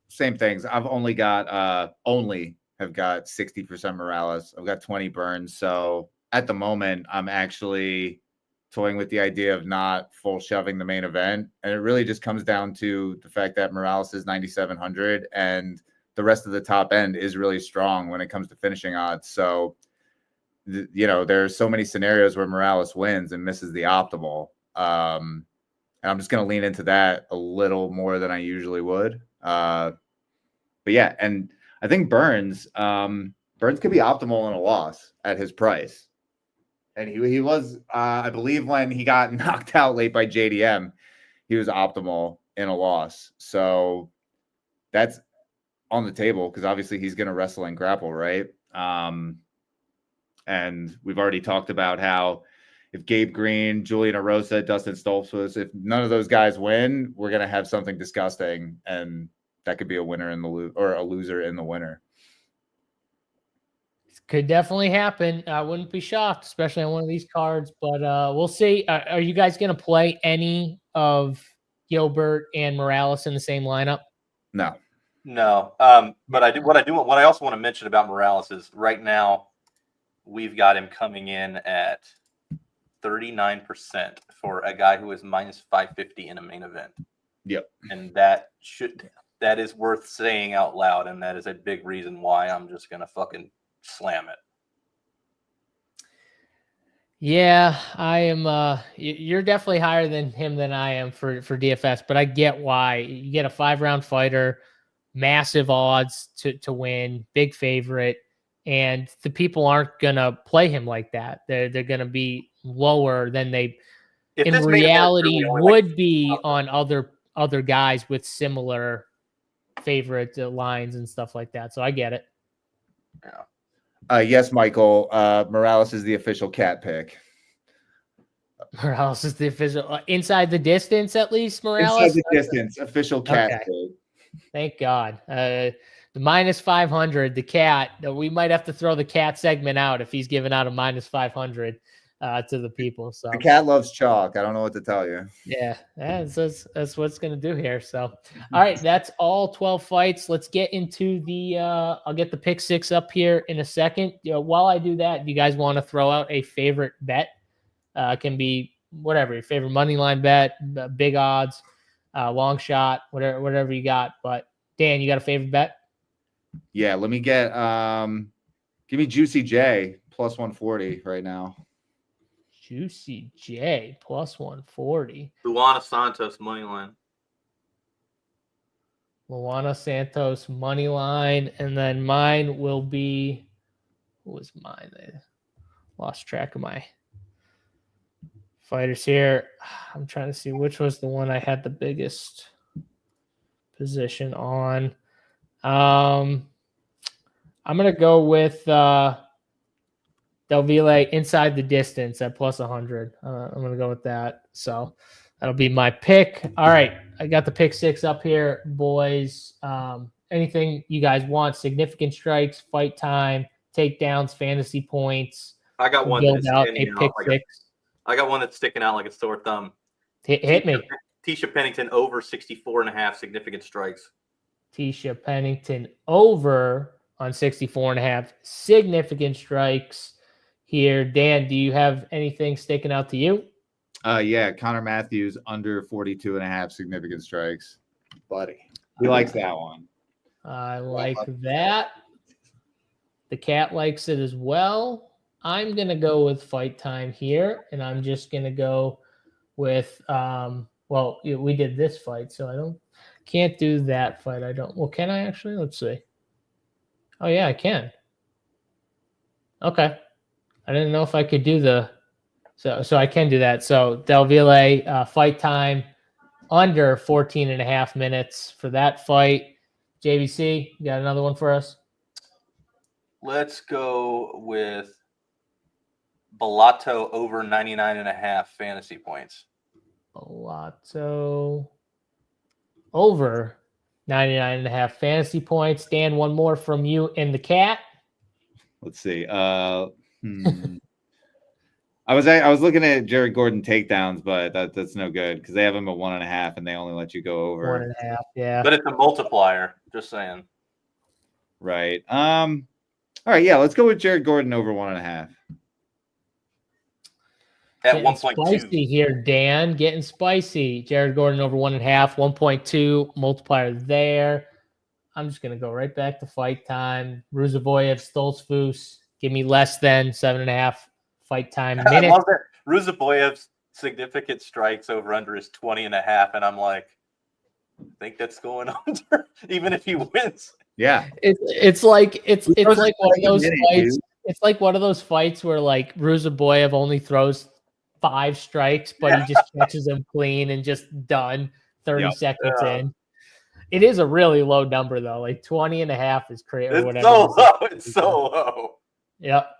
S2: Same things. I've only got have got 60% Morales. I've got 20 Burns. So at the moment, I'm actually toying with the idea of not full shoving the main event. And it really just comes down to the fact that Morales is 9,700 and the rest of the top end is really strong when it comes to finishing odds. So, there's so many scenarios where Morales wins and misses the optimal. And I'm just going to lean into that a little more than I usually would. But yeah, and I think Burns could be optimal in a loss at his price. And he was, I believe, when he got knocked out late by JDM, he was optimal in a loss. So that's on the table because obviously he's going to wrestle and grapple, right? And we've already talked about how if Gabe Green, Julian Erosa, Dustin Stoltzfus, if none of those guys win, we're going to have something disgusting, and that could be a winner in the or a loser in the winner.
S1: Could definitely happen. I wouldn't be shocked, especially on one of these cards, but we'll see. Are you guys going to play any of Gilbert and Morales in the same lineup?
S2: No.
S3: But what I also want to mention about Morales is right now we've got him coming in at 39% for a guy who is minus 550 in a main event.
S2: Yep.
S3: And that is worth saying out loud, and that is a big reason why I'm just gonna fucking slam it.
S1: Yeah, I am. You're definitely higher than him than I am for DFS, but I get why. You get a 5-round fighter, massive odds to win, big favorite, and the people aren't gonna play him like that. They're gonna be lower than they in reality would be on other guys with similar favorite lines and stuff like that. So I get it.
S2: Yeah. Yes, Michael. Morales is the official cat pick.
S1: Morales is the official inside the distance, at least. Morales
S2: inside the distance, official cat pick.
S1: Thank God. The minus 500, the cat. We might have to throw the cat segment out if he's giving out a minus 500 to the people. So
S2: the cat loves chalk. I don't know what to tell you.
S1: Yeah, that's what it's going to do here. So, all right, that's all 12 fights. Let's get into the I'll get the pick six up here in a second. While I do that, do you guys want to throw out a favorite bet? Can be whatever, your favorite money line bet, big odds, long shot, whatever you got. But Dan, you got a favorite bet?
S2: Yeah, let me get give me Juicy J plus 140 right now.
S1: Juicy J plus 140.
S3: Luana Santos money line.
S1: Luana Santos money line, and then mine will be. What was mine? I lost track of my fighters here. I'm trying to see which was the one I had the biggest position on. I'm gonna go with Delville inside the distance at plus 100. I'm going to go with that. So that'll be my pick. All right. I got the pick six up here, boys. Anything you guys want? Significant strikes, fight time, takedowns, fantasy points.
S3: I got one
S1: that's out a pick six.
S3: I got one that's sticking out like a sore thumb.
S1: Hit me.
S3: Tisha Pennington over 64.5 significant strikes.
S1: Tisha Pennington over on 64.5 significant strikes. Here, Dan, do you have anything sticking out to you?
S2: Yeah, Connor Matthews under 42.5 significant strikes. buddy. He likes that one.
S1: I like that. The cat likes it as well. I'm going to go with fight time here, and I'm just going to go with well, we did this fight, so can't do that fight. Well, can I actually? Let's see. Oh yeah, I can. Okay. I didn't know if I could do so I can do that. So Delville, fight time under 14.5 minutes for that fight. JVC, you got another one for us?
S3: Let's go with Bellato over 99.5 fantasy points.
S1: Bellato over 99.5 fantasy points. Dan, one more from you and the cat.
S2: Let's see. I was looking at Jared Gordon takedowns, but that's no good because they have him at 1.5 and they only let you go over
S1: 1.5. Yeah,
S3: but it's a multiplier. Just saying.
S2: Right. All right. Yeah, let's go with Jared Gordon over 1.5.
S3: At 1.2.
S1: Spicy here, Dan. Getting spicy. Jared Gordon over 1.5, 1.2 multiplier there. I'm just gonna go right back to fight time. Ruziboyev, Stoltzfus. Give me less than 7.5 fight time minutes.
S3: I love that. Ruziboyev's significant strikes over under is 20.5, and I'm like, I think that's going under, even if he wins.
S2: Yeah,
S1: it's like one of those fights. It's like one of those fights where like Ruziboyev only throws 5 strikes, but he just catches them clean and just done 30 seconds in. It is a really low number though. Like 20.5 is crazy.
S3: It's so low. It's so low.
S1: Yep.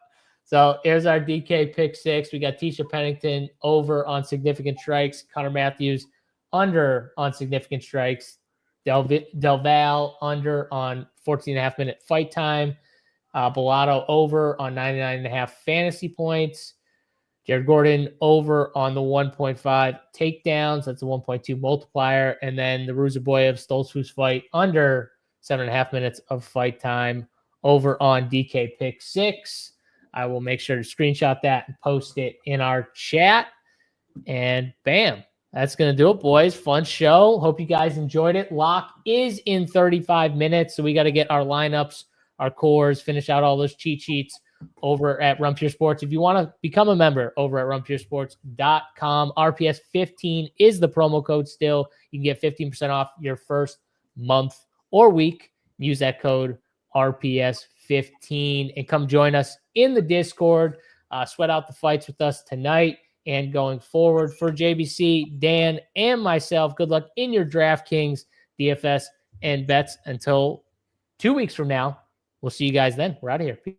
S1: So here's our DK pick 6. We got Tisha Pennington over on significant strikes. Connor Matthews under on significant strikes. Del Valle under on 14.5 minute fight time. Bellato over on 99.5 fantasy points. Jared Gordon over on the 1.5 takedowns. That's a 1.2 multiplier. And then the Ruziboyev Stoltzfus fight under 7.5 minutes of fight time over on DK pick 6. I will make sure to screenshot that and post it in our chat. And bam, that's going to do it, boys. Fun show. Hope you guys enjoyed it. Lock is in 35 minutes. So we got to get our lineups, our cores, finish out all those cheat sheets over at Run Pure Sports. If you want to become a member over at runpuresports.com, RPS15 is the promo code still. You can get 15% off your first month or week. Use that code RPS15 and come join us in the Discord. Sweat out the fights with us tonight and going forward. For JBC, Dan, and myself, good luck in your DraftKings, DFS, and bets until 2 weeks from now. We'll see you guys then. We're out of here. Peace.